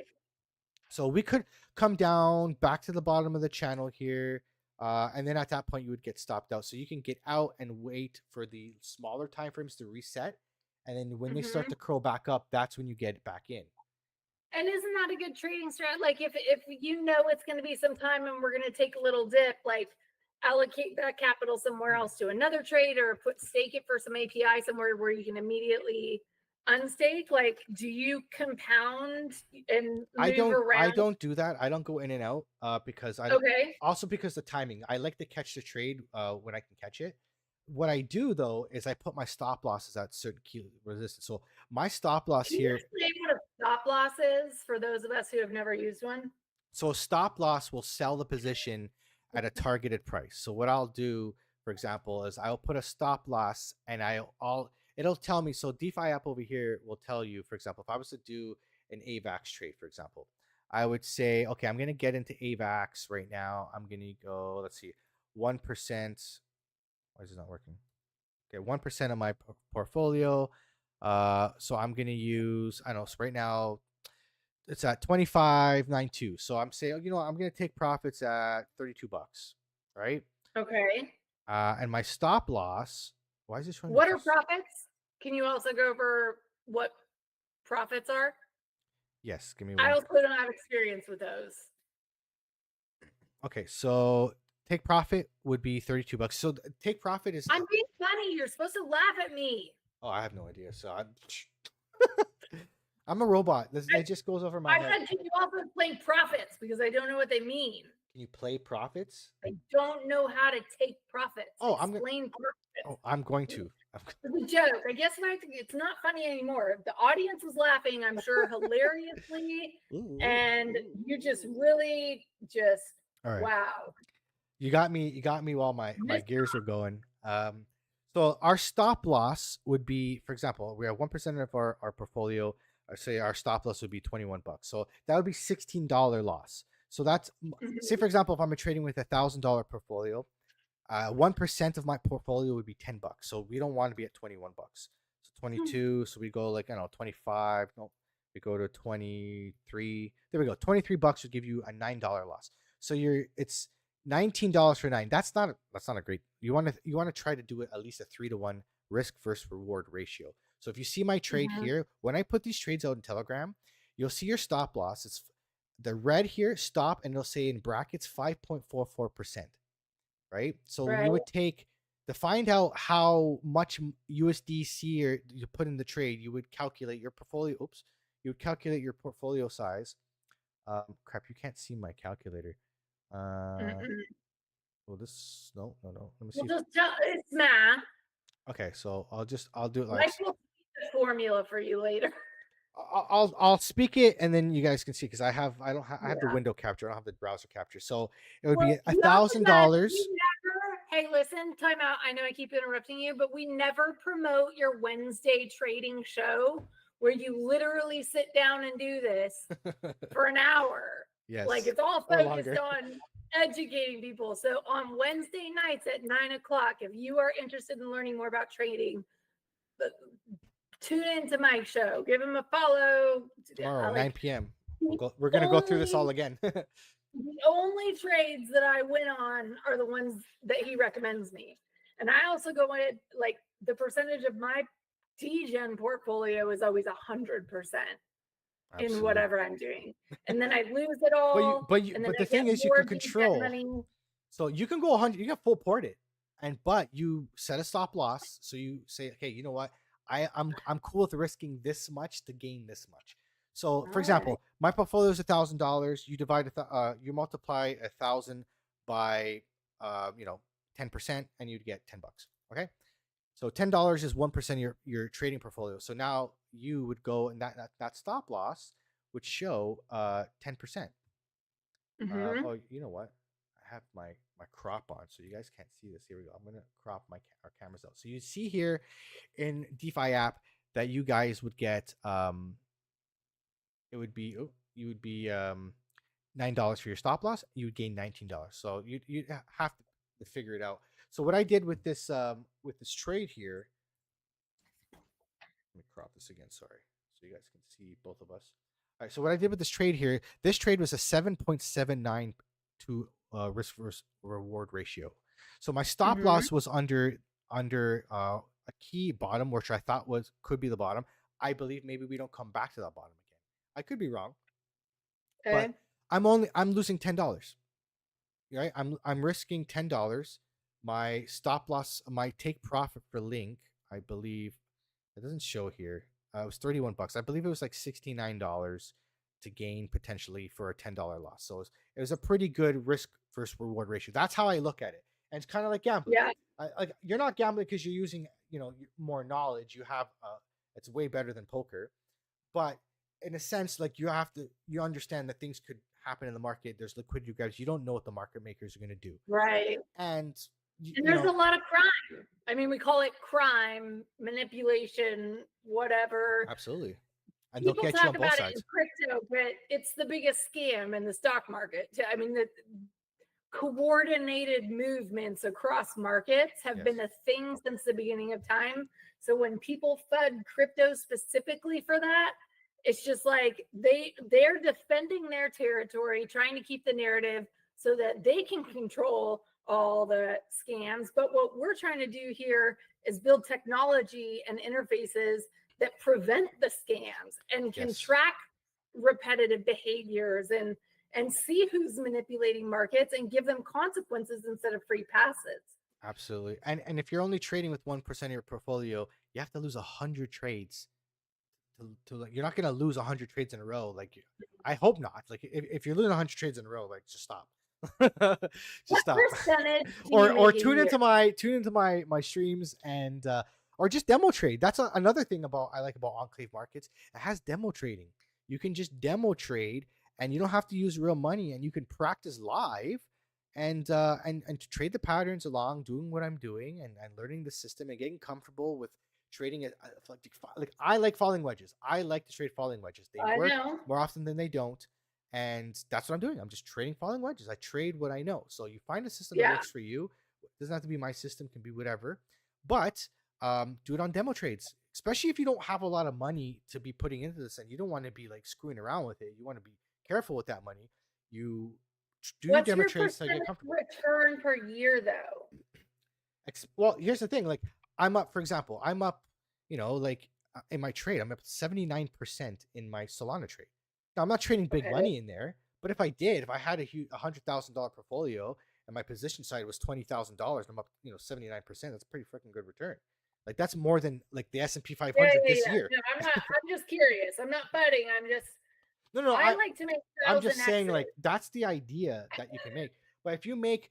So we could come down back to the bottom of the channel here, and then at that point you would get stopped out. So you can get out and wait for the smaller time frames to reset, and then when they start to curl back up, that's when you get back in. And isn't that a good trading strat? Like if it's going to be some time and we're going to take a little dip, like allocate that capital somewhere else to another trade or stake it for some API somewhere where you can immediately unstake. Like, do you compound and move around? I don't do that. I don't go in and out because also because the timing. I like to catch the trade when I can catch it. What I do though is I put my stop losses at certain key resistance. So my stop loss here. Can you explain what a stop loss is for those of us who have never used one? So a stop loss will sell the position at a targeted price. So what I'll do, for example, is I'll put a stop loss and it'll tell me. So DeFi app over here will tell you, for example, if I was to do an AVAX trade, for example, I would say, okay, I'm going to get into AVAX right now. I'm going to go, let's see, 1%. Why is it not working? Okay, 1% of my portfolio. So I'm gonna use, I don't know, so right now it's at 25.92. So I'm saying, I'm gonna take profits at $32, right? Okay. And my stop loss. Why is this showing? What are profits? Can you also go over what profits are? Yes, give me one. I also don't have experience with those. Okay, so take profit would be $32. So take profit is. I'm being funny. You're supposed to laugh at me. Oh, I have no idea. So I'm a robot. It just goes over my head. I said, can you also play profits because I don't know what they mean. Can you play profits? I don't know how to take profits. Oh, Explain profits. Oh, I'm going to. It's a joke. I guess it's not funny anymore. The audience was laughing, I'm sure, hilariously, and you just really wow. You got me while my gears were going. So our stop loss would be, for example, we have 1% of our portfolio. Say our stop loss would be $21. So that would be $16 loss. So that's say, for example, if I'm trading with $1,000 portfolio, 1% of my portfolio would be $10. So we don't want to be at $21. So 22. So we go like, I don't know, 25. No, we go to 23. There we go. $23 would give you a $9 loss. So it's $19 for 9. That's not a great. You want to try to do it at least a 3-to-1 risk versus reward ratio. So if you see my trade here, when I put these trades out in Telegram, you'll see your stop loss. It's the red here, stop, and it'll say in brackets 5.44%. Right? So we would take to find out how much USDC or you put in the trade, you would calculate your portfolio. Oops, you would calculate your portfolio size. Crap, you can't see my calculator. Well, this no. Let me see. We'll just tell it's math. Okay, so I'll do it like. Mike will speak the formula for you later. I'll speak it and then you guys can see because I have the Yeah. window capture. I don't have the browser capture. So it would Well, be you have to imagine $1,000. we never. Hey, listen, time out. I know I keep interrupting you, but we never promote your Wednesday trading show where you literally sit down and do this for an hour. Yes. Like it's all Or focused longer. on educating people. So on Wednesday nights at 9 o'clock, if you are interested in learning more about trading, tune into Mike's show. Give him a follow. Tomorrow, 9 p.m. We're gonna go through this all again. The only trades that I win on are the ones that he recommends me. And I also go in, like, the percentage of my DGen portfolio is always 100% in whatever I'm doing. And then I lose it all. But the thing is, you can control. Money. So you can go 100. You can full port it, but you set a stop loss. So you say, okay, you know what? I'm cool with risking this much to gain this much. So, for example, my portfolio is $1,000. You divide you multiply 1,000 by 10%, and you'd get $10. Okay, so $10 is 1% of your trading portfolio. So now you would go and that stop loss would show 10%. Oh, you know what? I have my crop on, so you guys can't see this. Here we go. I'm gonna crop our cameras out. So you see here in DeFi app that you guys would get it would be you would be $9 for your stop loss. You would gain $19. So you have to figure it out. So what I did with this trade here, let me crop this again. Sorry, so you guys can see both of us. All right. So what I did with this trade here, this trade was a 7.79 to risk versus reward ratio. So my stop loss was under a key bottom, which I thought could be the bottom. I believe maybe we don't come back to that bottom again. I could be wrong, but I'm losing $10. Right? I'm risking $10. My stop loss, my take profit for Link, I believe it doesn't show here. It was $31. I believe it was like $69 to gain potentially for a $10 loss. So it was a pretty good risk versus reward ratio. That's how I look at it. And it's kind of like gambling. Yeah. Like you're not gambling because you're using more knowledge. You have it's way better than poker, but in a sense, like you understand that things could happen in the market. There's liquidity grabs. You don't know what the market makers are going to do. Right. And there's a lot of crime. I mean, we call it crime, manipulation, whatever. Absolutely. And people talk about it in crypto, but it's the biggest scam in the stock market. I mean, the coordinated movements across markets have been a thing since the beginning of time. So when people FUD crypto specifically for that, it's just like they're defending their territory, trying to keep the narrative so that they can control all the scams. But what we're trying to do here is build technology and interfaces that prevent the scams and can track repetitive behaviors and see who's manipulating markets and give them consequences instead of free passes. Absolutely. And if you're only trading with 1% of your portfolio, you have to lose 100 trades. You're not going to lose 100 trades in a row. Like, I hope not. Like, if you're losing 100 trades in a row, like, just stop. Just stop. or tune into my streams and or just demo trade. That's another thing I like about Enclave Markets. It has demo trading. You can just demo trade and you don't have to use real money, and you can practice live and to trade the patterns along, doing what I'm doing and learning the system and getting comfortable with trading it. Like I like falling wedges. I like to trade falling wedges. They work more often than they don't. And that's what I'm doing. I'm just trading falling wedges. I trade what I know. So you find a system that works for you. It doesn't have to be my system, can be whatever. But do it on demo trades, especially if you don't have a lot of money to be putting into this and you don't want to be like screwing around with it. You want to be careful with that money. You do your demo trades to get comfortable. Return per year though? Well, here's the thing. Like I'm up, for example, like in my trade, I'm up 79% in my Solana trade. Now, I'm not trading big money in there, but if I had a $100,000 portfolio and my position side was $20,000. I'm up, 79%. That's a pretty freaking good return. Like that's more than like the S&P 500 this year. No, I'm not. I'm just curious. I'm not betting. I'm just. No, I like to make I'm sales just and saying exits. like that's the idea that you can make. But if you make,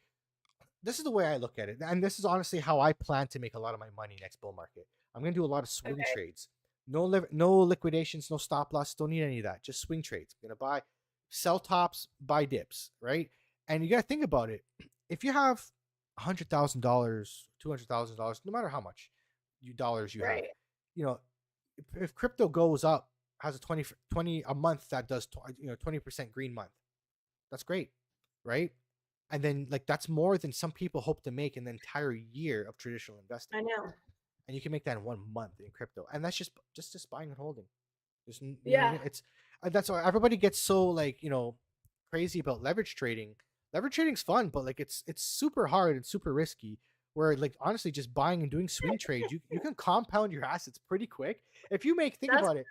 this is the way I look at it, and this is honestly how I plan to make a lot of my money next bull market. I'm gonna do a lot of swing trades. No liquidations, no stop loss. Don't need any of that. Just swing trades. I'm gonna sell tops, buy dips, right? And you gotta think about it. If you have $100,000, $200,000, no matter how much dollars you have, you know, if crypto goes up, has a 20 a month that does 20% green month, that's great, right? And then like that's more than some people hope to make in the entire year of traditional investing. I know. And you can make that in 1 month in crypto, and that's just buying and holding. Just, it's that's why everybody gets so like crazy about leverage trading. Leverage trading's fun, but like it's super hard and super risky. Where like honestly, just buying and doing swing trades, you can compound your assets pretty quick. If you think about it,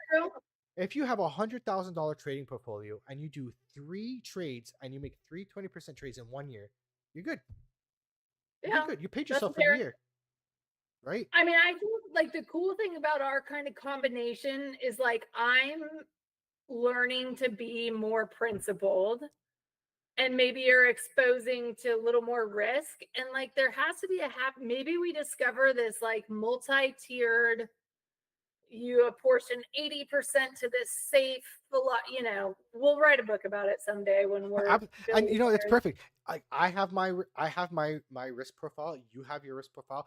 if you have $100,000 trading portfolio and you do 3 trades and you make 20% trades in 1 year, you're good. You're good. You paid yourself for the year. Right? I mean, I think like the cool thing about our kind of combination is like I'm learning to be more principled, and maybe you're exposing to a little more risk, and like there has to be maybe we discover this like multi-tiered, you apportion 80% to this safe, we'll write a book about it someday when we're and it's perfect. I have my risk profile, you have your risk profile.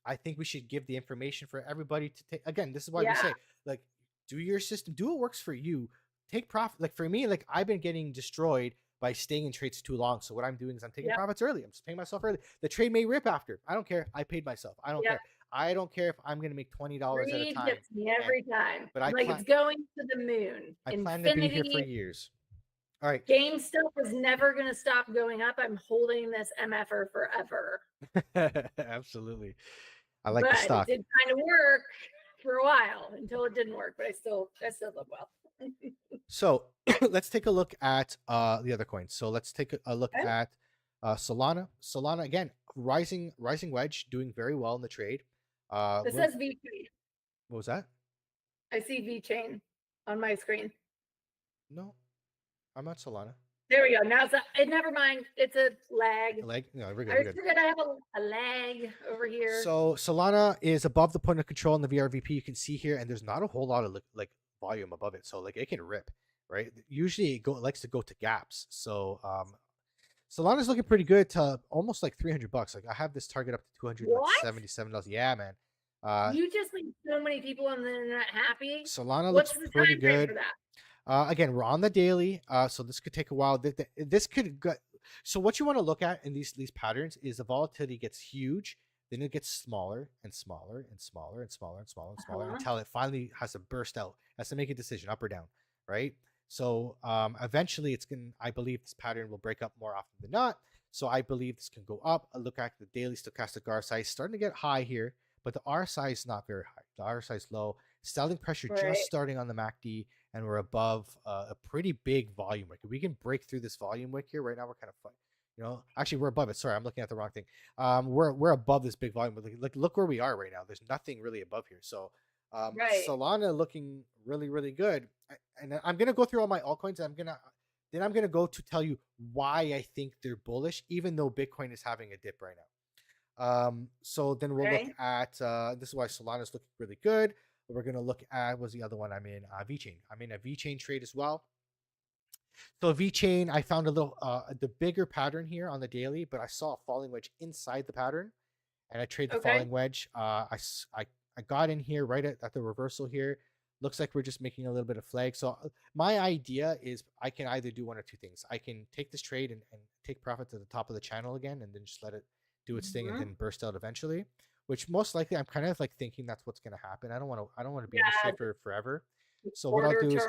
I think we should give the information for everybody to take. Again, this is why we say like do your system, do what works for you, take profit. Like for me, like I've been getting destroyed by staying in trades too long. So what I'm doing is I'm taking profits early. I'm just paying myself early. The trade may rip after. I don't care. I paid myself. I don't care. I don't care if I'm going to make $20 at a time. Gets me every time. But it's going to the moon. I plan to be here for years. All right. GameStop is never going to stop going up. I'm holding this MFR forever. Absolutely. I like the stock. It did kind of work for a while until it didn't work, but I still live well. So let's take a look at the other coins. So let's take a look at Solana. Solana again, rising wedge, doing very well in the trade. This says VChain. What was that? I see VChain on my screen. No, I'm not Solana. There we go. Now never mind. It's a lag. A lag? No, we're good. I figured I have a lag over here. So Solana is above the point of control in the VRVP. You can see here, and there's not a whole lot of like volume above it, so like it can rip, right? Usually it likes to go to gaps. So Solana's looking pretty good to almost like $300. Like I have this target up to $277. Yeah, man. You just made so many people on the internet happy. Solana looks pretty good. For that? Again, we're on the daily, so this could take a while. This could go. So what you want to look at in these patterns is the volatility gets huge, then it gets smaller and smaller and smaller and smaller and smaller and smaller until it finally has to burst out, has to make a decision up or down, right? So eventually I believe this pattern will break up more often than not. So I believe this can go up. I look at the daily stochastic RSI starting to get high here, but the RSI is not very high. The RSI is low. Selling pressure just starting on the MACD, and we're above a pretty big volume wick. If we can break through this volume wick here, right now we're kind of fun. Actually we're above it. Sorry, I'm looking at the wrong thing. We're above this big volume. Like look where we are right now. There's nothing really above here. So Solana looking really, really good. And I'm gonna go through all my altcoins. I'm gonna go to tell you why I think they're bullish, even though Bitcoin is having a dip right now. So then we'll look at this is why Solana is looking really good. We're going to look at, what's the other one I'm in? VChain. I'm in a VChain trade as well. So VChain, I found a little, the bigger pattern here on the daily, but I saw a falling wedge inside the pattern, and I trade the falling wedge. I got in here right at the reversal here. Looks like we're just making a little bit of flag. So my idea is I can either do one or two things. I can take this trade and take profit to the top of the channel again, and then just let it do its thing and then burst out eventually. Which most likely I'm kind of like thinking that's what's going to happen. I don't want to be in this trade for forever. So what I'll do is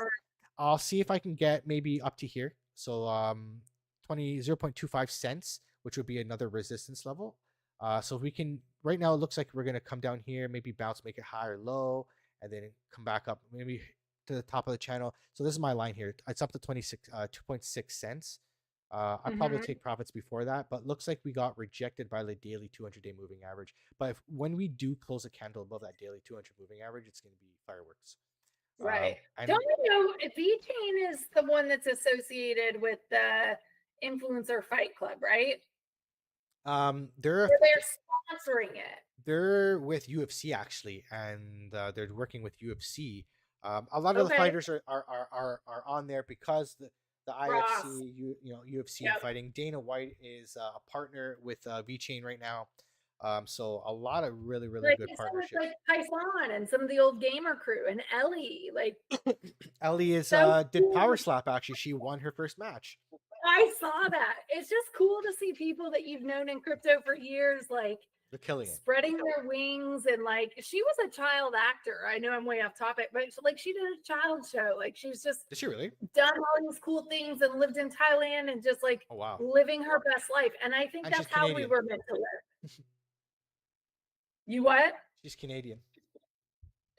I'll see if I can get maybe up to here. So 0.25 cents, which would be another resistance level. So if we can, right now it looks like we're going to come down here, maybe bounce, make it high or low, and then come back up maybe to the top of the channel. So this is my line here. It's up to 2.6 cents. I'd probably take profits before that, but looks like we got rejected by the daily 200-day moving average. But when we do close a candle above that daily 200 moving average, it's going to be fireworks. Right. And Don't you know VeChain is the one that's associated with the Influencer Fight Club, right? they're sponsoring it. They're with UFC actually, and they're working with UFC. A lot of the fighters are on there because the IFC, UFC and fighting. Dana White is a partner with VeChain right now. So a lot of really good partnerships. Like Tyson and some of the old gamer crew and Ellie, like Ellie is did Power Slap actually. She won her first match. I saw that. It's just cool to see people that you've known in crypto for years, like they're killing it, spreading their wings. And like she was a child actor. I know I'm way off topic, but like she did a child show. Like she's just did she really done all these cool things and lived in Thailand and just like living her best life. And I think that's how we were meant to live. You what? She's Canadian.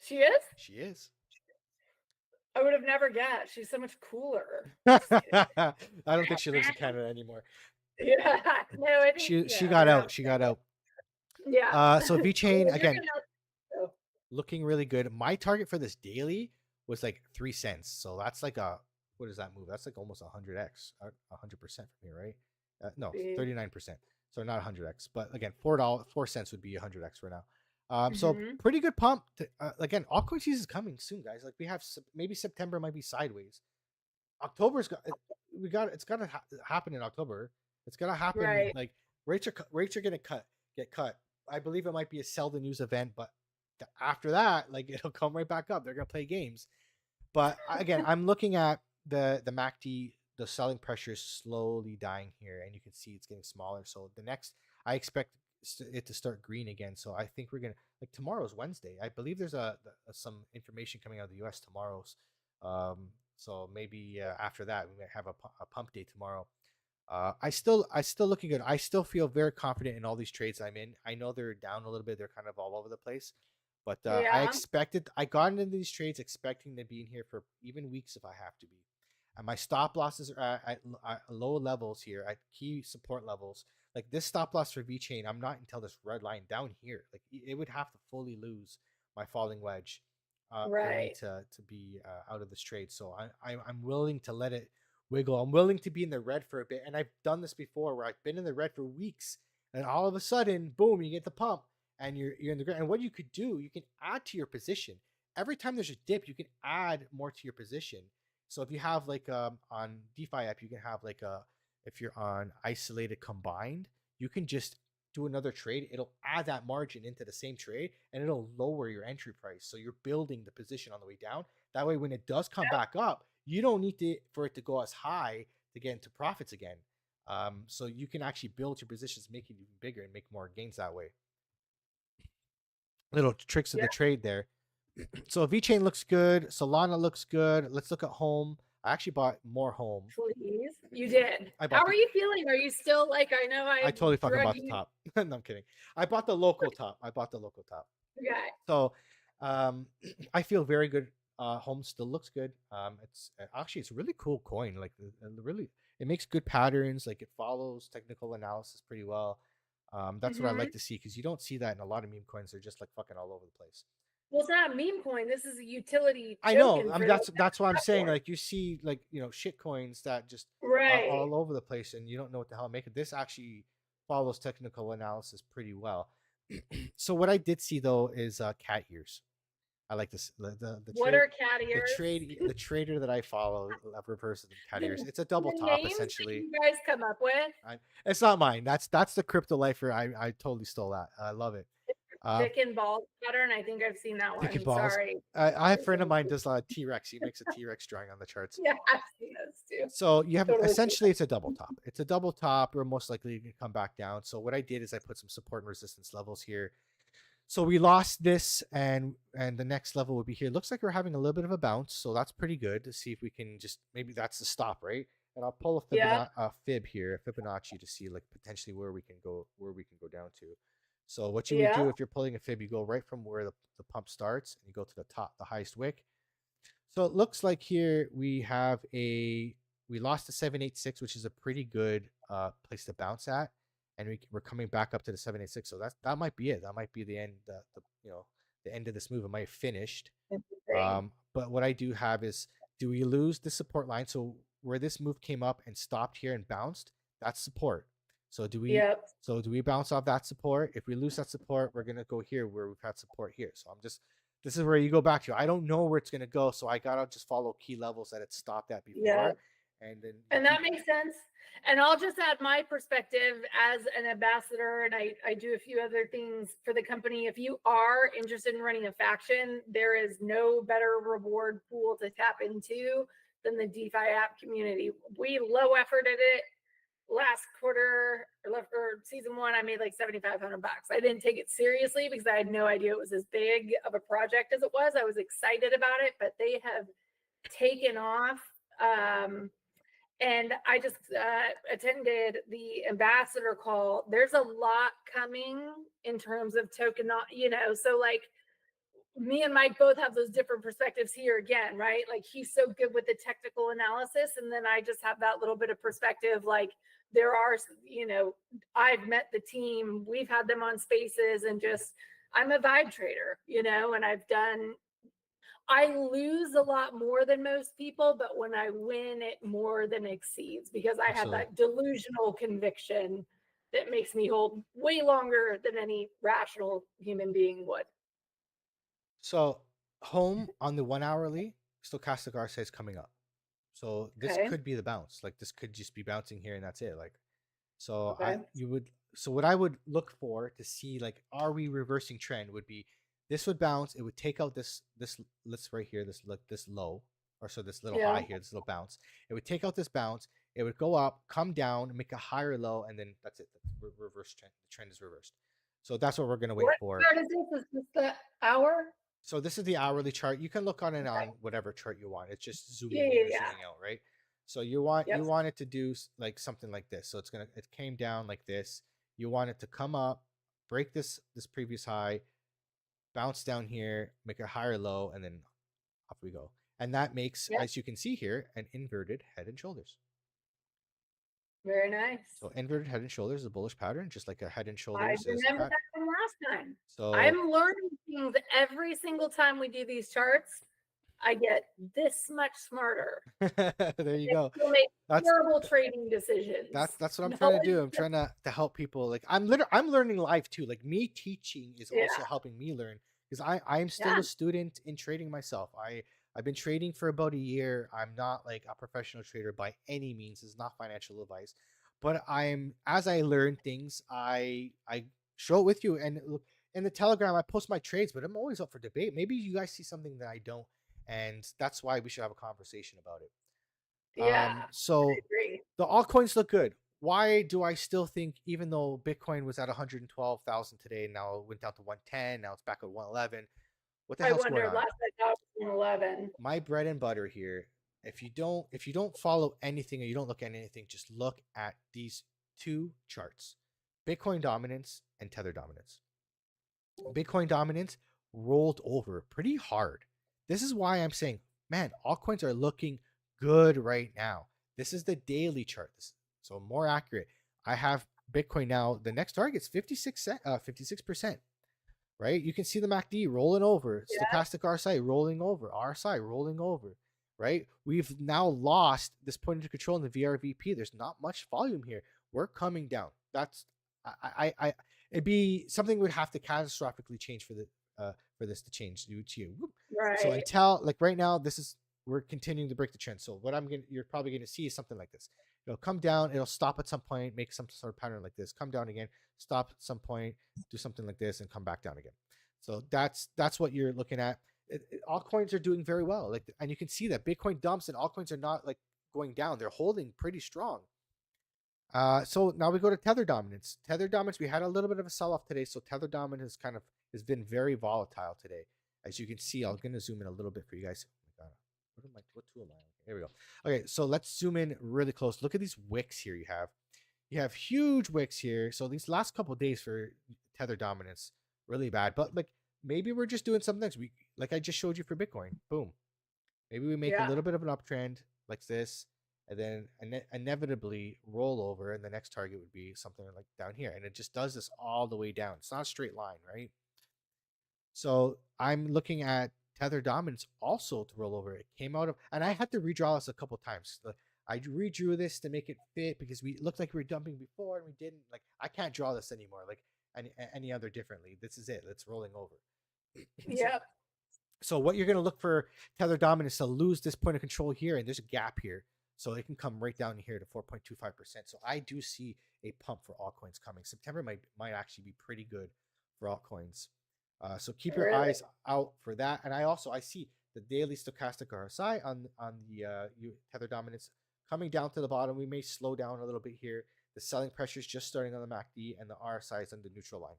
She is? She is. I would have never guessed. She's so much cooler. I don't think she lives in Canada anymore. Yeah. No, I think she got out. She got out. Yeah. So VeChain again looking really good. My target for this daily was like 3 cents. So that's like what does that move? That's like almost 100x, 100% from here, right? No, 39%. So not 100x, but again, $4 cents would be 100x right now. So pretty good pump. Again, altcoin season is coming soon, guys. Like we have maybe September might be sideways. October's it's gonna happen in October. It's gonna happen. Right. Like rates are gonna get cut. I believe it might be a sell the news event, but after that, like it'll come right back up. They're gonna play games. But again, I'm looking at the MACD. The selling pressure is slowly dying here, and you can see it's getting smaller. So I expect it to start green again. So I think we're gonna tomorrow's Wednesday. I believe there's some information coming out of the U.S. tomorrow's. So maybe after that we might have a pump day tomorrow. I still looking good. I still feel very confident in all these trades I'm in. I know they're down a little bit. They're kind of all over the place. But I got into these trades expecting to be in here for even weeks if I have to be. And my stop losses are at low levels here, at key support levels. Like this stop loss for VeChain, I'm not until this red line down here. Like it would have to fully lose my falling wedge for me to be out of this trade. So I'm willing to let it wiggle. I'm willing to be in the red for a bit. And I've done this before where I've been in the red for weeks. And all of a sudden, boom, you get the pump. And you're in the ground. And what you could do, you can add to your position. Every time there's a dip, you can add more to your position. So if you have on DeFi app, you can have if you're on isolated combined, you can just do another trade. It'll add that margin into the same trade and it'll lower your entry price. So you're building the position on the way down. That way, when it does come back up, you don't need for it to go as high to get into profits again. So you can actually build your positions, make it even bigger and make more gains that way. Little tricks of the trade there. So VeChain looks good. Solana looks good. Let's look at Home. I actually bought more Home. Please, you did. How are you feeling? Are you still I know I totally fucking bought the top. No, I'm kidding. I bought the local top. Okay. So, I feel very good. Home still looks good. It's a really cool coin. Like it makes good patterns. Like it follows technical analysis pretty well. That's what I like to see because you don't see that in a lot of meme coins. They're just fucking all over the place. Well, it's not a meme coin. This is a utility. I know. That's what I'm saying. Like you see, shit coins that just are all over the place, and you don't know what the hell to make it. This actually follows technical analysis pretty well. So what I did see though is cat ears. I like this. What are cat ears? The trader that I follow refers to cat ears. It's a double top essentially. You guys come up with? It's not mine. That's the crypto lifer. I totally stole that. I love it. Dick and balls pattern. I think I've seen that one. Dick and balls. Sorry. I have a friend of mine does a lot of T-Rex. He makes a T-Rex drawing on the charts. Yeah, I've seen those too. So you have essentially it's a double top. It's a double top. We're most likely going to come back down. So what I did is I put some support and resistance levels here. So we lost this and the next level would be here. Looks like we're having a little bit of a bounce. So that's pretty good to see if we can just maybe that's the stop, right? And I'll pull a fib here, a Fibonacci to see potentially where we can go down to. So what you would do if you're pulling a fib, you go right from where the pump starts and you go to the top, the highest wick. So it looks like here we have a we lost the 786, which is a pretty good place to bounce at, and we're coming back up to the 786. So that might be it. That might be the end. The end of this move. It might have finished. Interesting. But what I do have is, do we lose the support line? So where this move came up and stopped here and bounced, that's support. So do we? Yep. So do we bounce off that support? If we lose that support, we're gonna go here where we've had support here. So this is where you go back to. I don't know where it's gonna go, so I gotta just follow key levels that it stopped at before, Yep. and then And that makes sense. And I'll just add my perspective as an ambassador, and I do a few other things for the company. If you are interested in running a faction, there is no better reward pool to tap into than the DeFi app community. We low efforted it last quarter or season one. I made like $7,500. I didn't take it seriously because I had no idea it was as big of a project as it was. I was excited about it, but they have taken off. And I just attended the ambassador call. There's a lot coming in terms of token, so like me and Mike both have those different perspectives here again, right? Like he's so good with the technical analysis. And then I just have that little bit of perspective. Like there are, I've met the team, we've had them on spaces, and just, I'm a vibe trader, and I lose a lot more than most people, but when I win, it more than exceeds because I have absolutely. that delusional conviction that makes me hold way longer than any rational human being would. So home on the 1 hourly, stochastic RSI is coming up. So this Okay. could be the bounce. Like this could just be bouncing here and that's it. Like, so Okay. so what I would look for to see, like, are we reversing trend, would be this would bounce. It would take out this let's right here, this low, or so this little high Yeah. here, this little bounce. It would take out this bounce. It would go up, come down, make a higher low, and then that's it. That's reverse trend. The trend is reversed. So that's what we're gonna wait What for. chart is this? Is this the hour? So this is the hourly chart. You can look on it Okay. on whatever chart you want. It's just Yeah. zooming Yeah. in or Yeah. zooming out, right? So you Yep. want it to do like something like this. So it came down like this. You want it to come up, break this previous high, bounce down here, make a higher low, and then off we go. And that makes, Yep. as you can see here, an inverted head and shoulders. Very nice. So inverted head and shoulders is a bullish pattern, just like a head and I shoulders is a remember pattern. that from last time. So I'm learning things every single time we do these charts. I get this much smarter. there you go. You'll make That's terrible trading decisions. that's what I'm No, trying to do. I'm trying to help people. Like I'm learning live too. Like me teaching is yeah, also helping me learn, because I'm still yeah, a student in trading myself. I've been trading for about a year. I'm not like a professional trader by any means. It's not financial advice, but as I learn things, I show it with you. And look, in the Telegram, I post my trades, but I'm always up for debate. Maybe you guys see something that I don't, and that's why we should have a conversation about it. yeah. I So agree. the altcoins look good. Why do I still think, even though Bitcoin was at 112,000 today, now it went down to 110, now it's back at 111? What the I hell's going wondered on? last I thought it was 11. My bread and butter here. If you don't follow anything, or you don't look at anything, just look at these two charts: Bitcoin dominance and Tether dominance. Bitcoin dominance rolled over pretty hard. This is why I'm saying, man, altcoins are looking good right now. This is the daily chart. So more accurate. I have Bitcoin now. The next target is 56%. Right? You can see the MACD rolling over, Yeah, stochastic RSI rolling over, RSI rolling over. Right? We've now lost this point of control in the VRVP. There's not much volume here. We're coming down. That's I it'd be something would have to catastrophically change for this to change to you. So right. until, like, right now, we're continuing to break the trend. So what you're probably gonna see is something like this. It'll come down, it'll stop at some point, make some sort of pattern like this, come down again, stop at some point, do something like this, and come back down again. So that's what you're looking at. Altcoins are doing very well, like, and you can see that Bitcoin dumps and altcoins are not like going down; they're holding pretty strong. So now we go to Tether dominance. Tether dominance, we had a little bit of a sell-off today, so Tether dominance has been very volatile today. As you can see, I'm gonna zoom in a little bit for you guys. Oh my God, what tool am I on? Here we go. Okay, so let's zoom in really close. Look at these wicks here. You have huge wicks here. So these last couple of days for Tether dominance, really bad. But like, maybe we're just doing something next week, like I just showed you for Bitcoin. Boom. Maybe we make a Yeah, little bit of an uptrend like this, and then inevitably roll over, and the next target would be something like down here, and it just does this all the way down. It's not a straight line, right? So I'm looking at tether dominance also to roll over. It came out of, and I had to redraw this a couple times. I redrew this to make it fit because we looked like we were dumping before and we didn't. Like I can't draw this anymore. Like any other differently. This is it. It's rolling over. so, Yep. so what you're gonna look for tether dominance to lose this point of control here, and there's a gap here, so it can come right down here to 4.25%. So I do see a pump for altcoins coming. September might actually be pretty good for altcoins. So keep your eyes out for that. And I see the daily stochastic RSI on the tether dominance coming down to the bottom. We may slow down a little bit here. The selling pressure is just starting on the MACD, and the RSI is on the neutral line.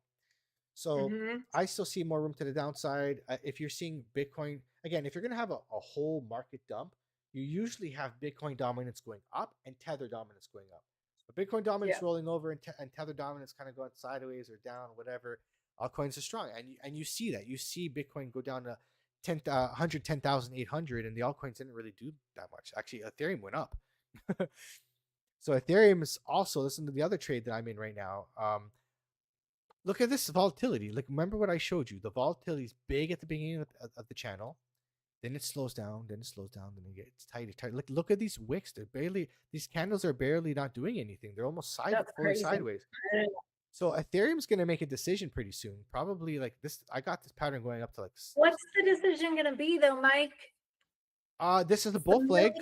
So I still see more room to the downside. If you're seeing Bitcoin, again, if you're going to have a whole market dump, you usually have Bitcoin dominance going up and tether dominance going up. But Bitcoin dominance rolling over and tether dominance kind of going sideways or down, whatever. Altcoins are strong, and you see that. You see Bitcoin go down to 110,800, and the altcoins didn't really do that much. Actually, Ethereum went up. So Ethereum is also, listen to the other trade that I'm in right now. Look at this volatility. Like, remember what I showed you? The volatility is big at the beginning of the channel. Then it slows down. Then it slows down. Then it gets tighter. Look at these wicks. These candles are barely not doing anything. They're almost fully sideways. So Ethereum's going to make a decision pretty soon. Probably like this. I got this pattern going up to like. What's the decision going to be though, Mike? This is a bull flag.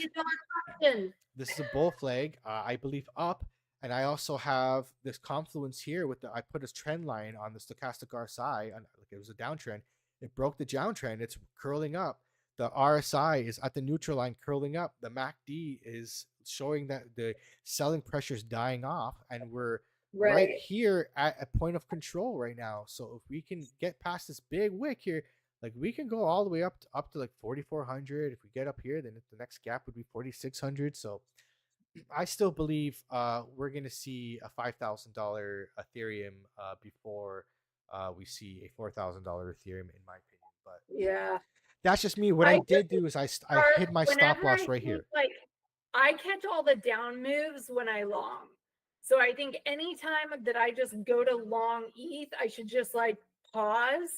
This is a bull flag. I believe up. And I also have this confluence here with I put a trend line on the stochastic RSI. Like it was a downtrend. It broke the downtrend. It's curling up. The RSI is at the neutral line curling up. The MACD is showing that the selling pressure is dying off, and we're right here at a point of control right now. So if we can get past this big wick here, like we can go all the way up to like 4,400. If we get up here, then the next gap would be 4,600. So I still believe we're going to see a $5,000 Ethereum before we see a $4,000 Ethereum, in my opinion. But yeah, that's just me. What I did do is I hid my stop loss right here. Like I catch all the down moves when I long. So I think anytime that I just go to long ETH, I should just like pause.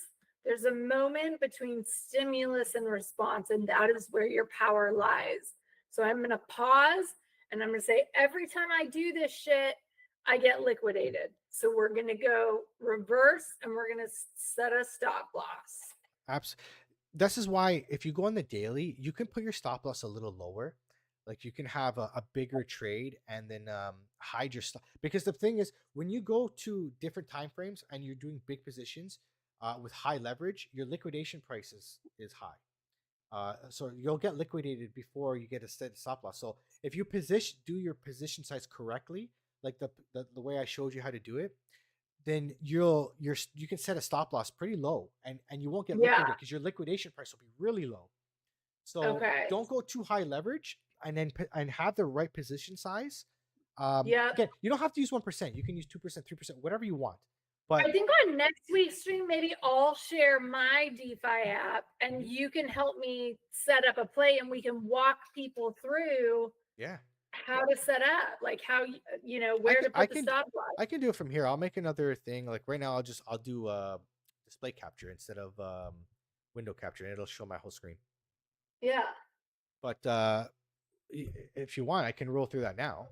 There's a moment between stimulus and response, and that is where your power lies. So I'm going to pause, and I'm going to say, every time I do this shit, I get liquidated. So we're going to go reverse, and we're going to set a stop loss. Absolutely. This is why if you go on the daily, you can put your stop loss a little lower. Like you can have a bigger trade and then hide your stop. Because the thing is, when you go to different time frames and you're doing big positions with high leverage, your liquidation price is high. So you'll get liquidated before you get a steady stop loss. So if you do your position size correctly, like the way I showed you how to do it, then you can set a stop loss pretty low, and you won't get liquidated because your liquidation price will be really low. So don't go too high leverage, and have the right position size. Again, you don't have to use 1%. You can use 2%, 3%, whatever you want. But I think on next week's stream, maybe I'll share my DeFi app, and you can help me set up a play, and we can walk people through. How to set up, like how where to put the stop loss. I can do it from here. I'll make another thing. Like right now, I'll do display capture instead of window capture, and it'll show my whole screen. Yeah. But if you want, I can roll through that now.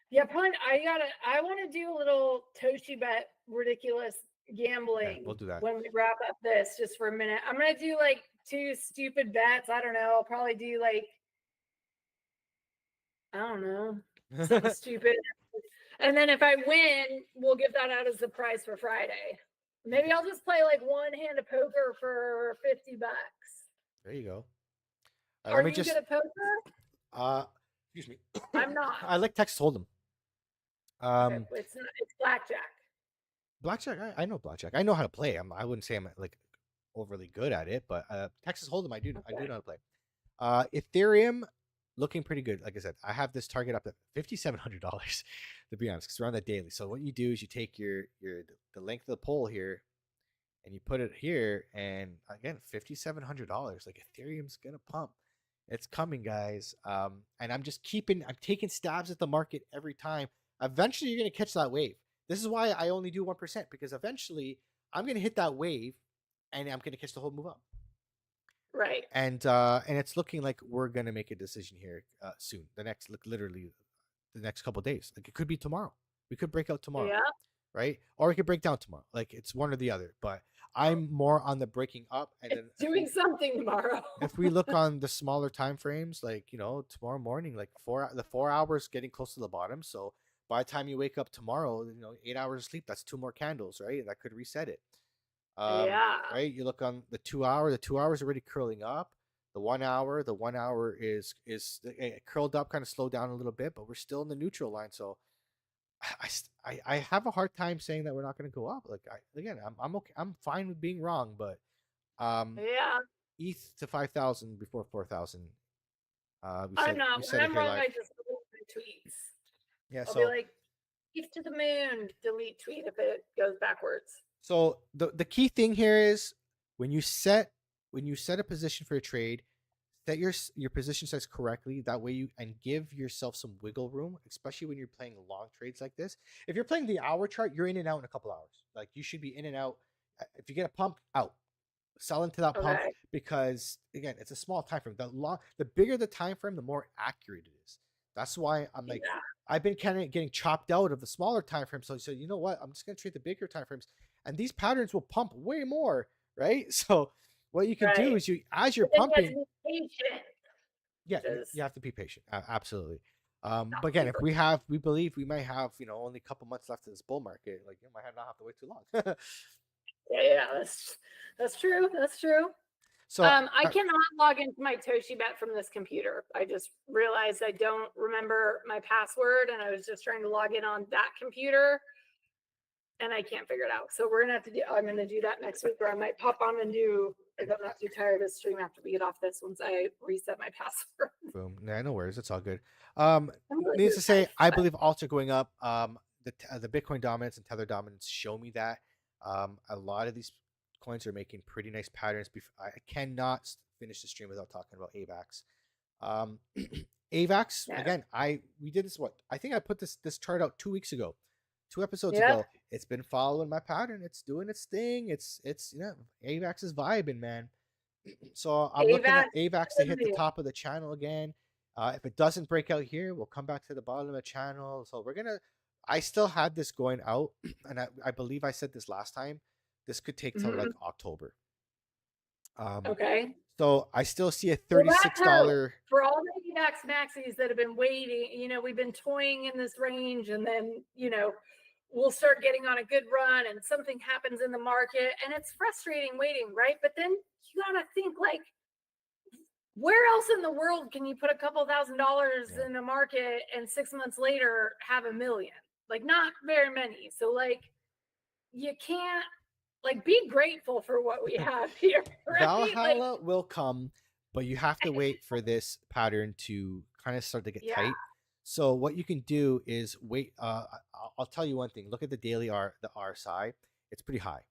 Yeah, probably. I want to do a little Toshi bet ridiculous gambling. Yeah, we'll do that when we wrap up this, just for a minute. I'm gonna do like 2 stupid bets. I don't know. I'll probably do like, I don't know, something stupid. And then if I win, we'll give that out as the prize for Friday. Maybe I'll just play like one hand of poker for $50. There you go. Are you good at poker? Excuse me. I'm not. I like Texas Hold'em. It's blackjack. Blackjack, I know blackjack. I know how to play. I wouldn't say I'm like overly good at it, but Texas Hold'em, I do know how to play. Ethereum, looking pretty good. Like I said, I have this target up at $5,700 to be honest, because we're on the daily. So what you do is you take the length of the pole here, and you put it here, and again, $5,700. Like Ethereum's gonna pump. It's coming, guys. And I'm taking stabs at the market every time. Eventually, you're gonna catch that wave. This is why I only do 1%, because eventually I'm gonna hit that wave, and I'm gonna catch the whole move up. Right. And it's looking like we're gonna make a decision here soon. Literally the next couple of days. Like it could be tomorrow. We could break out tomorrow, Yeah. right? Or we could break down tomorrow. Like it's one or the other. But I'm more on the breaking up, and then It's doing something tomorrow. if we look on the smaller time frames, like tomorrow morning, like 4 hours getting close to the bottom. So by the time you wake up tomorrow, 8 hours of sleep, that's two more candles, right? That could reset it. Yeah. Right. You look on the 2 hour, the 2 hours already curling up. The 1 hour is curled up, kind of slowed down a little bit, but we're still in the neutral line. So I have a hard time saying that we're not going to go up. Like I'm okay. I'm fine with being wrong, but Yeah. ETH to 5,000 before 4,000. I'm not. We When said it I'm here wrong, live. I just delete my tweets. Yeah. I'll be So like, "Keep to the moon." Delete tweet if it goes backwards. so the key thing here is when you set a position for a trade, set your position size correctly. That way and give yourself some wiggle room, especially when you're playing long trades like this. If you're playing the hour chart, you're in and out in a couple hours. Like you should be in and out. If you get a pump, out. Sell into that pump, Okay. because again, it's a small time frame. The bigger the time frame, the more accurate it is. That's why I'm like, Yeah. I've been kind of getting chopped out of the smaller time frames. So you know what? I'm just gonna trade the bigger time frames, and these patterns will pump way more, right? So what you can do Right. is as you're But then you have pumping, to be patient, yeah, which is you have to be patient. Absolutely. not But again, if super. we believe we might have, only a couple months left of this bull market, like you might not have to wait too long. Yeah, that's true. That's true. So I cannot log into my ToshiBet from this computer. I just realized I don't remember my password, and I was just trying to log in on that computer, and I can't figure it out. So we're gonna have to do. I'm gonna do that next week, or I might pop on and do. If I'm not too tired to stream after we get off this, once I reset my password. boom. Nah, no worries. It's all good. I'm really Needless to say, nice, I but believe alts are going up. The Bitcoin dominance and Tether dominance show me that. A lot of these coins are making pretty nice patterns. I cannot finish the stream without talking about AVAX. AVAX yeah. again. We did this. I think I put this chart out 2 weeks ago, 2 episodes Yep. ago. It's been following my pattern. It's doing its thing. It's AVAX is vibing, man. So I'm looking at AVAX to hit the top of the channel again. If it doesn't break out here, we'll come back to the bottom of the channel. So I still had this going out, and I believe I said this last time. This could take till like October. Okay. So I still see a $36 for all the AVAX maxis that have been waiting. We've been toying in this range, and then we'll start getting on a good run, and something happens in the market, and it's frustrating waiting, right? But then you gotta think, like, where else in the world can you put a couple $1,000s in a market and 6 months later have $1 million? Like, not very many. So like, you can't, like, be grateful for what we have here. Right? Valhalla will come, but you have to wait for this pattern to kind of start to get tight. So what you can do is wait. I'll tell you one thing. Look at the daily the RSI. It's pretty high.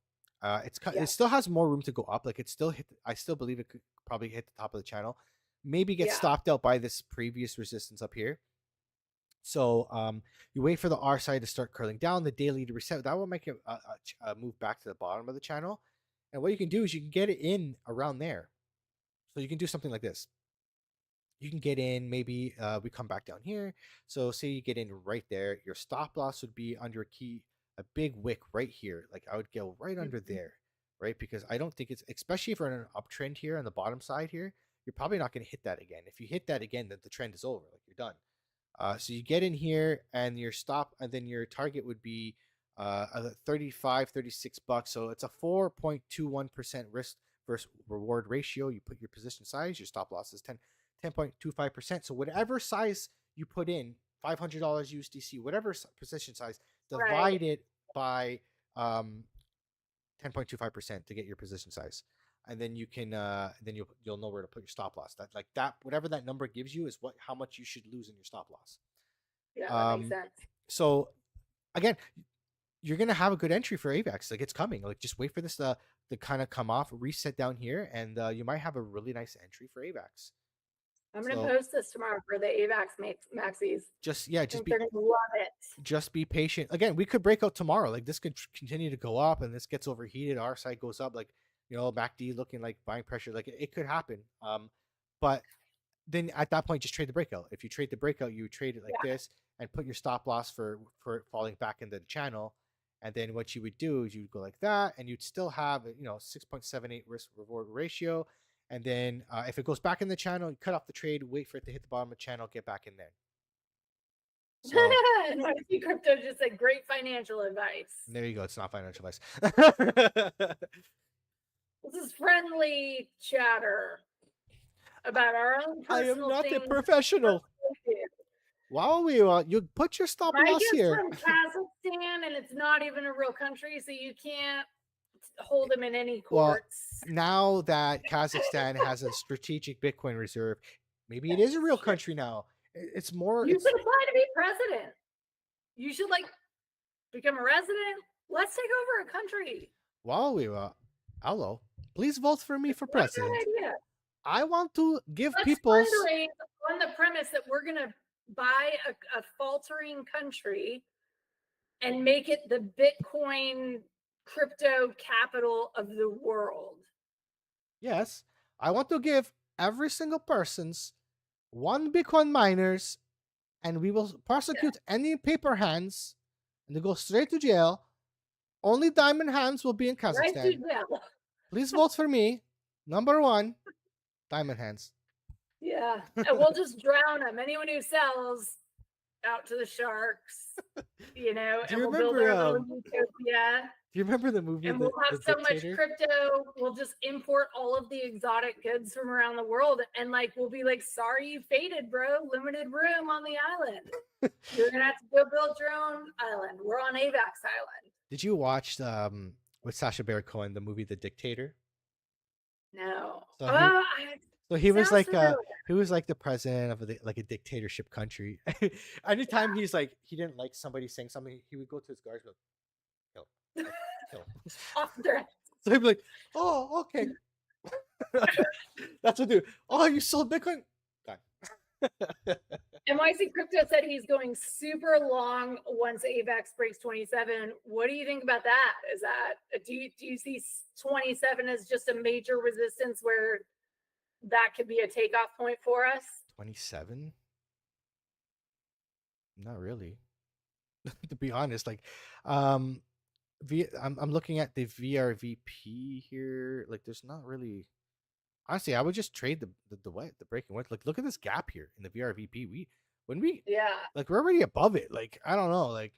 It still has more room to go up. Like I still believe it could probably hit the top of the channel. Maybe get stopped out by this previous resistance up here. So you wait for the RSI to start curling down, the daily to reset. That will make it move back to the bottom of the channel. And what you can do is you can get it in around there. So you can do something like this. You can get in, maybe we come back down here. So say you get in right there. Your stop loss would be under a big wick right here. Like I would go right under there, right? Because I don't think especially if we're in an uptrend here on the bottom side here, you're probably not going to hit that again. If you hit that again, then the trend is over. Like you're done. So you get in here and your stop, and then your target would be $36. So it's a 4.21% risk versus reward ratio. You put your position size, your stop loss is 10.25%. So whatever size you put in, $500 USDC, whatever position size, divide it by 10.25% to get your position size. And then you can then you'll know where to put your stop loss. That whatever that number gives you is how much you should lose in your stop loss. Yeah, that makes sense. So again, you're gonna have a good entry for AVAX. Like it's coming. Like just wait for this to kind of come off, reset down here, and you might have a really nice entry for AVAX. I'm gonna post this tomorrow for the AVAX maxis. Just I think they're gonna love it. Just be patient. Again, we could break out tomorrow. Like this could continue to go up, and this gets overheated. Our side goes up, like MACD looking like buying pressure. Like it could happen. But then at that point, just trade the breakout. If you trade the breakout, you trade it like this and put your stop loss for it falling back into the channel. And then what you would do is you'd go like that, and you'd still have 6.78 risk reward ratio. And then if it goes back in the channel, you cut off the trade, wait for it to hit the bottom of the channel, get back in there. So, NYC Crypto just said great financial advice. There you go. It's not financial advice. This is friendly chatter about our own personal I am not things. a professional. Wow, you put your stop loss here. From Kazakhstan, and it's not even a real country, so you can't hold them in any courts. Well, now that Kazakhstan has a strategic Bitcoin reserve, maybe it is a real country now. It's more. You should apply to be president. You should become a resident. Let's take over a country. Wow, hello. Please vote for me for president. That's a good idea. I want to give people fundraise on the premise that we're going to buy a faltering country and make it the Bitcoin crypto capital of the world. Yes, I want to give every single person's 1 Bitcoin miners, and we will prosecute any paper hands, and they go straight to jail. Only diamond hands will be in Kazakhstan. Right to jail. Please vote for me. Number 1, diamond hands. Yeah, and we'll just drown them. Anyone who sells out to the sharks, and we'll build our little utopia. Do you remember the movie? And we'll have so much crypto, we'll just import all of the exotic goods from around the world, and we'll be like, "Sorry, you faded, bro. Limited room on the island. You're gonna have to go build your own island. We're on AVAX Island." Did you watch with Sacha Baron Cohen the movie The Dictator? No. So he was like the president of a dictatorship country. Anytime he didn't like somebody saying something, he would go to his guards and go, kill. Off their head. So he'd be like, "Oh, okay." That's what do. "Oh, you sold Bitcoin?" NYC Crypto said he's going super long once AVAX breaks 27. What do you think about that? Is that do you see 27 as just a major resistance where that could be a takeoff point for us? 27? Not really. To be honest, I'm looking at the VRVP here. There's not really. Honestly, I would just trade the breaking wedge. Look at this gap here in the VRVP. We're already above it. I don't know.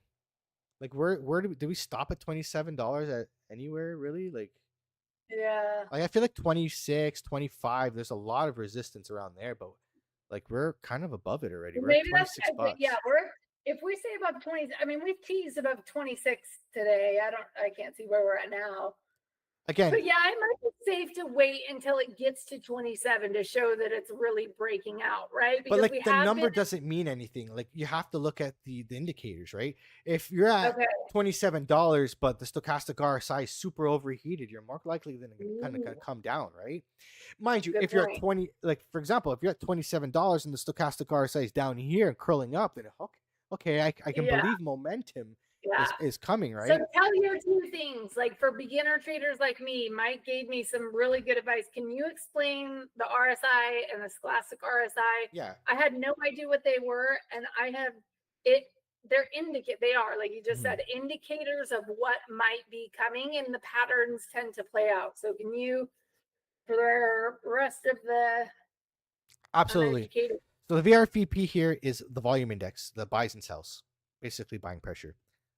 Where do we stop at $27 at anywhere really? Yeah. I feel like 26, 25. There's a lot of resistance around there, but we're kind of above it already. We're maybe at $26. Yeah. If we say above 20, I mean, we've teased above 26 today. I can't see where we're at now. Again, but yeah, it might be safe to wait until it gets to 27 to show that it's really breaking out, right? Because the number doesn't mean anything. You have to look at the indicators, right? If you're at $27, but the stochastic RSI is super overheated, you're more likely than kind of come down, right? Mind you, if you're at 20, for example, if you're at $27 and the stochastic RSI is down here and curling up, then okay, I can believe momentum is coming, right? So tell your 2 things. For beginner traders like me, Mike gave me some really good advice. Can you explain the RSI and the scholastic RSI? Yeah. I had no idea what they were, and I have it. They are, like you just said, indicators of what might be coming, and the patterns tend to play out. So can you, for the rest of the absolutely. So the VRVP here is the volume index, the buys and sells, basically buying pressure.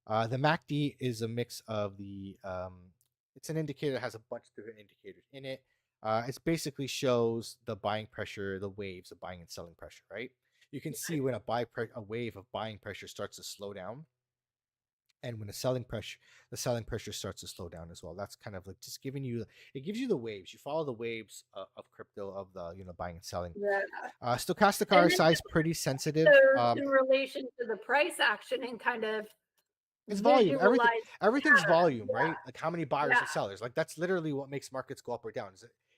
The MACD is a mix of it's an indicator that has a bunch of different indicators in it. It basically shows the buying pressure, the waves of buying and selling pressure, right? You can see when a wave of buying pressure starts to slow down, and when the selling pressure starts to slow down as well. That's kind of just giving you, it gives you the waves. You follow the waves of crypto, of the buying and selling. Yeah. Stochastic RSI is pretty sensitive. So in relation to the price action and kind of. It's volume. Everything's volume, right? How many buyers and sellers. That's literally what makes markets go up or down.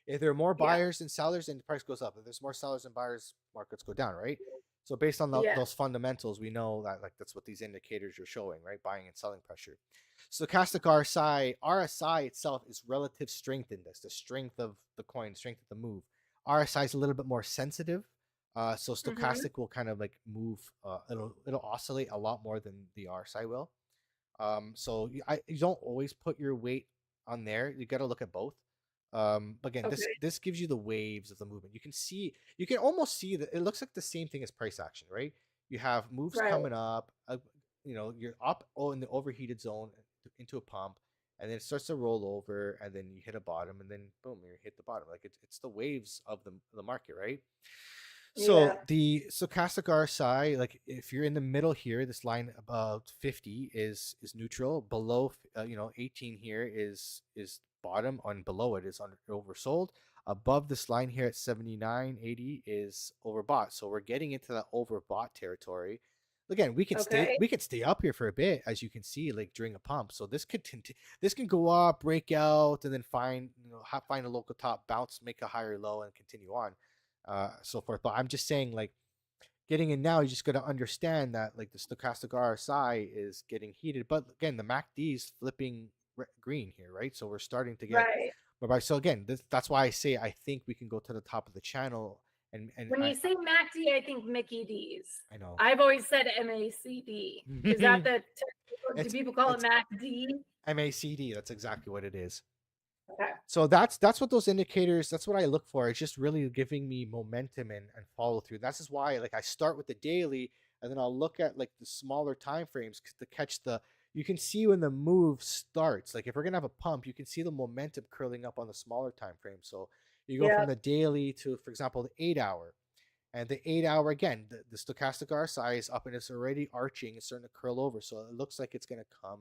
If there are more Yeah. buyers than sellers, then the price goes up. If there's more sellers than buyers, markets go down, right? So based on Yeah. those fundamentals, we know that like that's what these indicators are showing, right? Buying and selling pressure. Stochastic RSI itself is relative strength index, the strength of the coin, strength of the move. RSI is a little bit more sensitive, so Mm-hmm. stochastic will kind of like move. It'll oscillate a lot more than the RSI will. So you don't always put your weight on there. You got to look at both. But again, Okay. this gives you the waves of the movement. You can almost see that it looks like the same thing as price action, right? You have moves Right. coming up. You're up in the overheated zone into a pump, and then it starts to roll over, and then you hit a bottom, and then boom, you hit the bottom. Like it's the waves of the market, right? Yeah. So the stochastic RSI, like if you're in the middle here, this line above 50 is neutral. Below, 18 here is bottom. On below it is oversold. Above this line here at 79.80 is overbought. So we're getting into that overbought territory. Again, Okay. we could stay up here for a bit, as you can see, like during a pump. So this can go up, break out, and then find a local top, bounce, make a higher low, and continue on, so forth. But I'm just saying, like, getting in now, you just got to understand that like the stochastic RSI is getting heated, but again, the MACD is flipping green here, right? So we're starting to get. Right. But so again, that's why I say I think we can go to the top of the channel, and When you say MACD, I think Mickey D's. I know. I've always said MACD. Is that the? Do people call it MACD? MACD. That's exactly what it is. Okay. So that's what those indicators, that's what I look for. It's just really giving me momentum and follow through. That's just why like I start with the daily, and then I'll look at like the smaller time frames to catch you can see when the move starts. Like if we're gonna have a pump, you can see the momentum curling up on the smaller time frame. So you go Yeah. from the daily to, for example, the 8 hour. And the 8 hour, again, the stochastic RSI is up and it's already arching. It's starting to curl over. So it looks like it's going to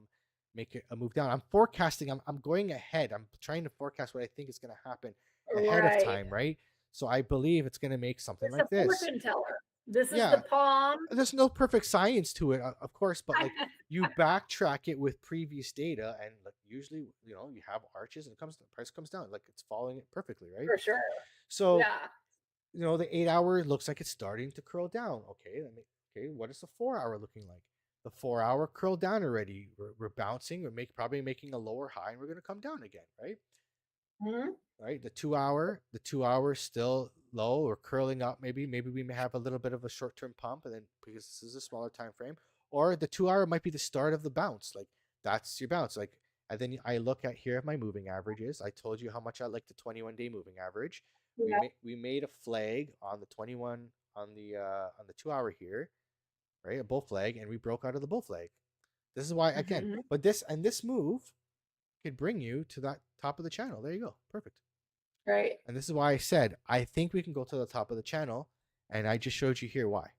make it a move down. I'm forecasting, I'm going ahead. I'm trying to forecast what I think is going to happen ahead of time, right? So I believe it's going to make something It's like a this. fortune teller. This is Yeah. the palm. There's no perfect science to it, of course, but like you backtrack it with previous data, and like usually, you have arches and the price comes down. Like it's following it perfectly, right? For sure. So Yeah. the 8 hour looks like it's starting to curl down. Okay, what is the 4 hour looking like? The 4 hour curled down already. We're bouncing. Probably making a lower high, and we're going to come down again, right? Mm-hmm. Right. The 2 hour still low or curling up. Maybe we may have a little bit of a short term pump, and then because this is a smaller time frame, or the 2 hour might be the start of the bounce. Like that's your bounce. Like, and then I look at here at my moving averages. I told you how much I like the 21-day moving average. Yeah. We made a flag on the 21 on the 2 hour here, right? A bull flag, and we broke out of the bull flag. This is why again, Mm-hmm. but this move could bring you to that top of the channel. There you go. Perfect. Right. And this is why I said I think we can go to the top of the channel, and I just showed you here why.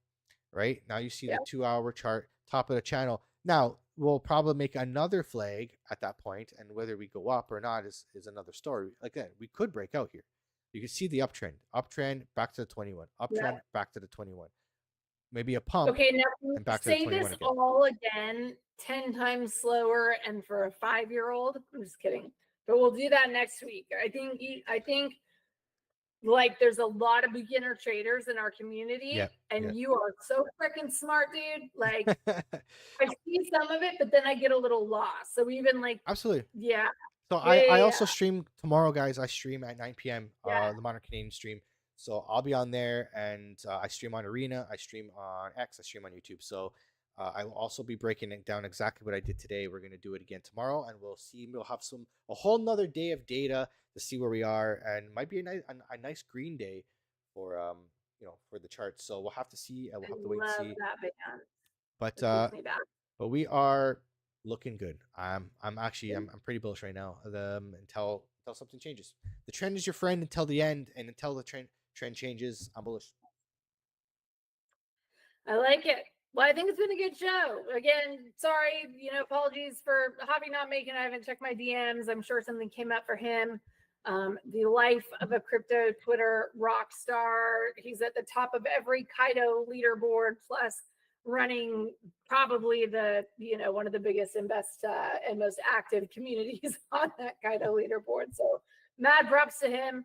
Right now you see the 2 hour chart, top of the channel. Now we'll probably make another flag at that point, and whether we go up or not is another story. Again, we could break out here. You can see the uptrend back to the 21, uptrend back to the 21. Maybe a pump. Okay, now and back to the say 21 this again. all again 10 times slower and for a 5-year-old. I'm just kidding. But we'll do that next week. I think like there's a lot of beginner traders in our community, and you are so freaking smart, dude. Like I see some of it, but then I get a little lost. So even like absolutely. Yeah. So I also stream tomorrow, guys. I stream at 9 p.m. The Modern Canadian stream. So I'll be on there, and I stream on Arena. I stream on X. I stream on YouTube. So I will also be breaking it down exactly what I did today. We're going to do it again tomorrow, and we'll see. We'll have a whole nother day of data to see where we are, and might be a nice green day for for the charts. So we'll have to see. We'll have to wait and see. That band. But we are looking good. I'm pretty bullish right now. Until something changes. The trend is your friend until the end, and until the trend changes, I'm bullish. I like it. Well, I think it's been a good show. Again, sorry, apologies for Javi not making it. I haven't checked my DMs. I'm sure something came up for him. The life of a crypto Twitter rock star. He's at the top of every Kaido leaderboard, plus running probably one of the biggest and best and most active communities on that Kaido leaderboard. So mad props to him.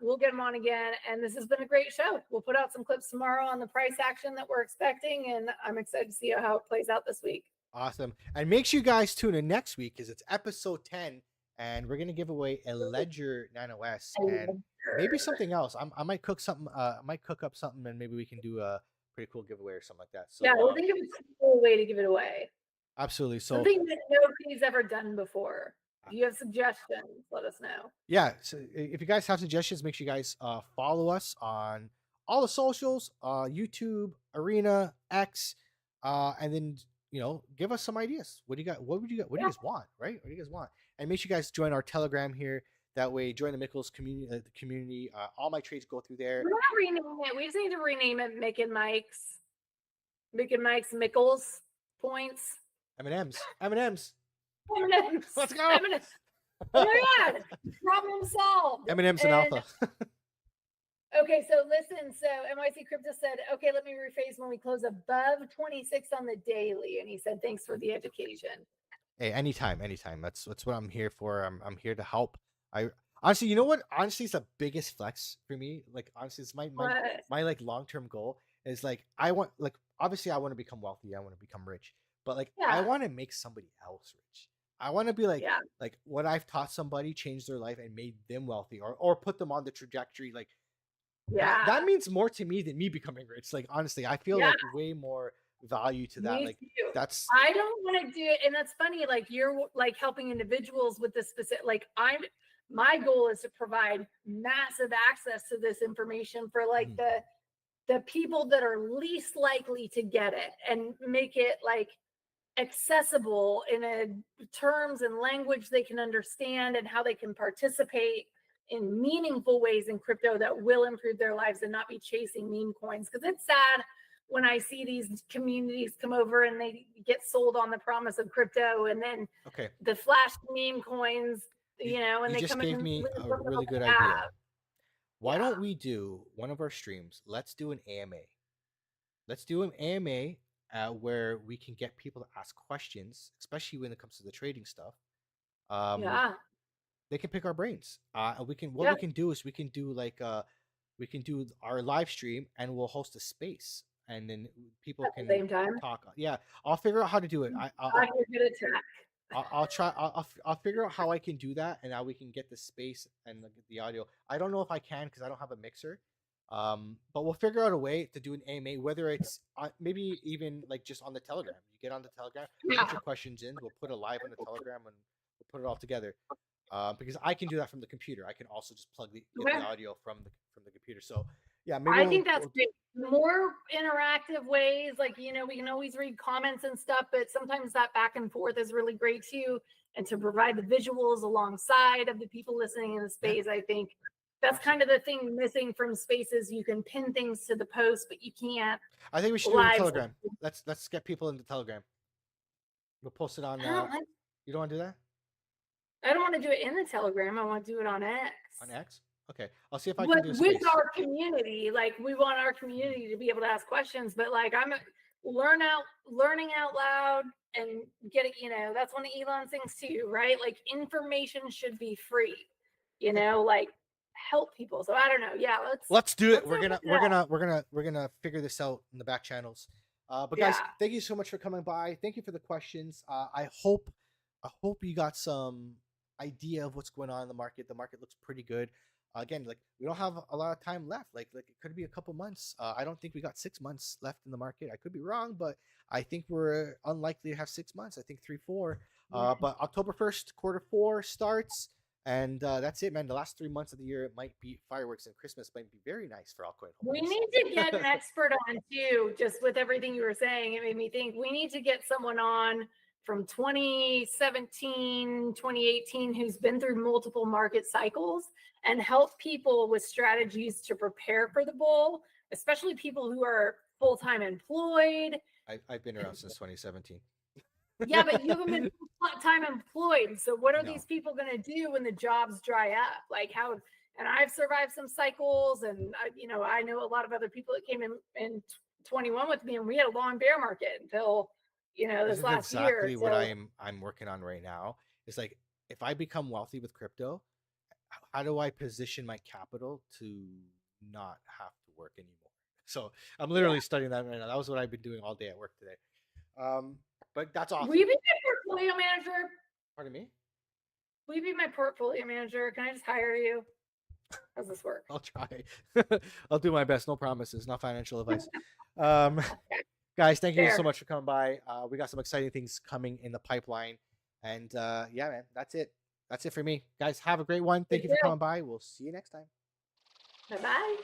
We'll get him on again. And this has been a great show. We'll put out some clips tomorrow on the price action that we're expecting. And I'm excited to see how it plays out this week. Awesome. And make sure you guys tune in next week because it's episode 10. And we're going to give away a Ledger 9OS and maybe something else. I might cook something. I might cook up something and maybe we can do a pretty cool giveaway or something like that. So, yeah, we'll think of a cool way to give it away. Absolutely. So something that nobody's ever done before. If you have suggestions, let us know. Yeah. So if you guys have suggestions, make sure you guys follow us on all the socials, YouTube, Arena, X, and then give us some ideas. What do you got? What would you got? What do you guys want? Right? What do you guys want? And make sure you guys join our Telegram here. That way, join the Mickles community. The community. All my trades go through there. We're not renaming it. We just need to rename it Mick and Mike's. Mick and Mike's Mickles points. M&Ms. M&Ms. Let's go. M&Ms. Oh my God! Problem solved. M&Ms and Alpha. Okay, so listen. So NYC Crypto said, "Okay, let me rephrase. When we close above 26 on the daily," and he said, "Thanks for the education." Hey, anytime. That's what I'm here for. I'm here to help. I honestly, you know what? Honestly, it's the biggest flex for me. Like honestly, it's my like long-term goal is like obviously I want to become wealthy. I want to become rich, but like I want to make somebody else rich. I want to be like what I've taught somebody, change their life and made them wealthy or put them on the trajectory. Like that means more to me than me becoming rich. Like honestly, I feel like way more value to that. Me like too. that's I don't want to do it, and that's funny. Like you're like helping individuals with this specific. Like my goal is to provide massive access to this information for like the people that are least likely to get it, and make it like accessible in a terms and language they can understand, and how they can participate in meaningful ways in crypto that will improve their lives and not be chasing meme coins. Because it's sad when I see these communities come over and they get sold on the promise of crypto, and then the flash meme coins, and they just come gave in me a really good idea. Why don't we do one of our streams? Let's do an AMA. Let's do an AMA where we can get people to ask questions, especially when it comes to the trading stuff. They can pick our brains. We can do is we can do like we can do our live stream and we'll host a space and then people can talk. Yeah, I'll figure out how to do it. I'll try. I'll figure out how I can do that and how we can get the space and the audio. I don't know if I can because I don't have a mixer. But we'll figure out a way to do an AMA, whether it's maybe even like just on the Telegram. You get on the Telegram, put your questions in. We'll put it live on the Telegram and we'll put it all together. Because I can do that from the computer. I can also just get the audio from the computer. So yeah, maybe I think that's great. More interactive ways, like we can always read comments and stuff, but sometimes that back and forth is really great too. And to provide the visuals alongside of the people listening in the space, I think that's kind of the thing missing from spaces. You can pin things to the post, but you can't. I think we should do it in Telegram. Let's get people into Telegram. We'll post it on. You don't want to do that? I don't want to do it in the Telegram. I want to do it on X. On X? Okay, I'll see if I can do with our community. Like we want our community to be able to ask questions, but like I'm learning out loud and getting. That's one of Elon's things too, right? Like information should be free. Like help people. So I don't know. Yeah, let's do it. We're gonna figure this out in the back channels. But guys, thank you so much for coming by. Thank you for the questions. I hope you got some idea of what's going on in the market. The market looks pretty good. Again, like we don't have a lot of time left. Like it could be a couple months. I don't think we got 6 months left in the market. I could be wrong, but I think we're unlikely to have 6 months. I think 3, 4. But October 1st, Q4 starts, and that's it, man. The last 3 months of the year might be fireworks, and Christmas might be very nice for altcoin holders. We need to get an expert on too. Just with everything you were saying, it made me think we need to get someone on from 2017, 2018, who's been through multiple market cycles and help people with strategies to prepare for the bull, especially people who are full-time employed. I've been around since 2017. Yeah, but you haven't been full-time employed. So what are these people going to do when the jobs dry up? Like how, and I've survived some cycles, and I know a lot of other people that came in 21 with me, and we had a long bear market until this last year. Exactly what I'm working on right now is like if I become wealthy with crypto, how do I position my capital to not have to work anymore? So I'm Yeah. literally studying that right now. That was what I've been doing all day at work today. But that's Will awesome. you be my portfolio manager? Pardon me? Will you be my portfolio manager? Can I just hire you? How's this work? I'll try. I'll do my best. No promises. Not financial advice. Um, guys, thank you so Fair. much for coming by. We got some exciting things coming in the pipeline. And yeah, man, that's it. That's it for me. Guys, have a great one. Thank you for coming by. We'll see you next time. Bye-bye.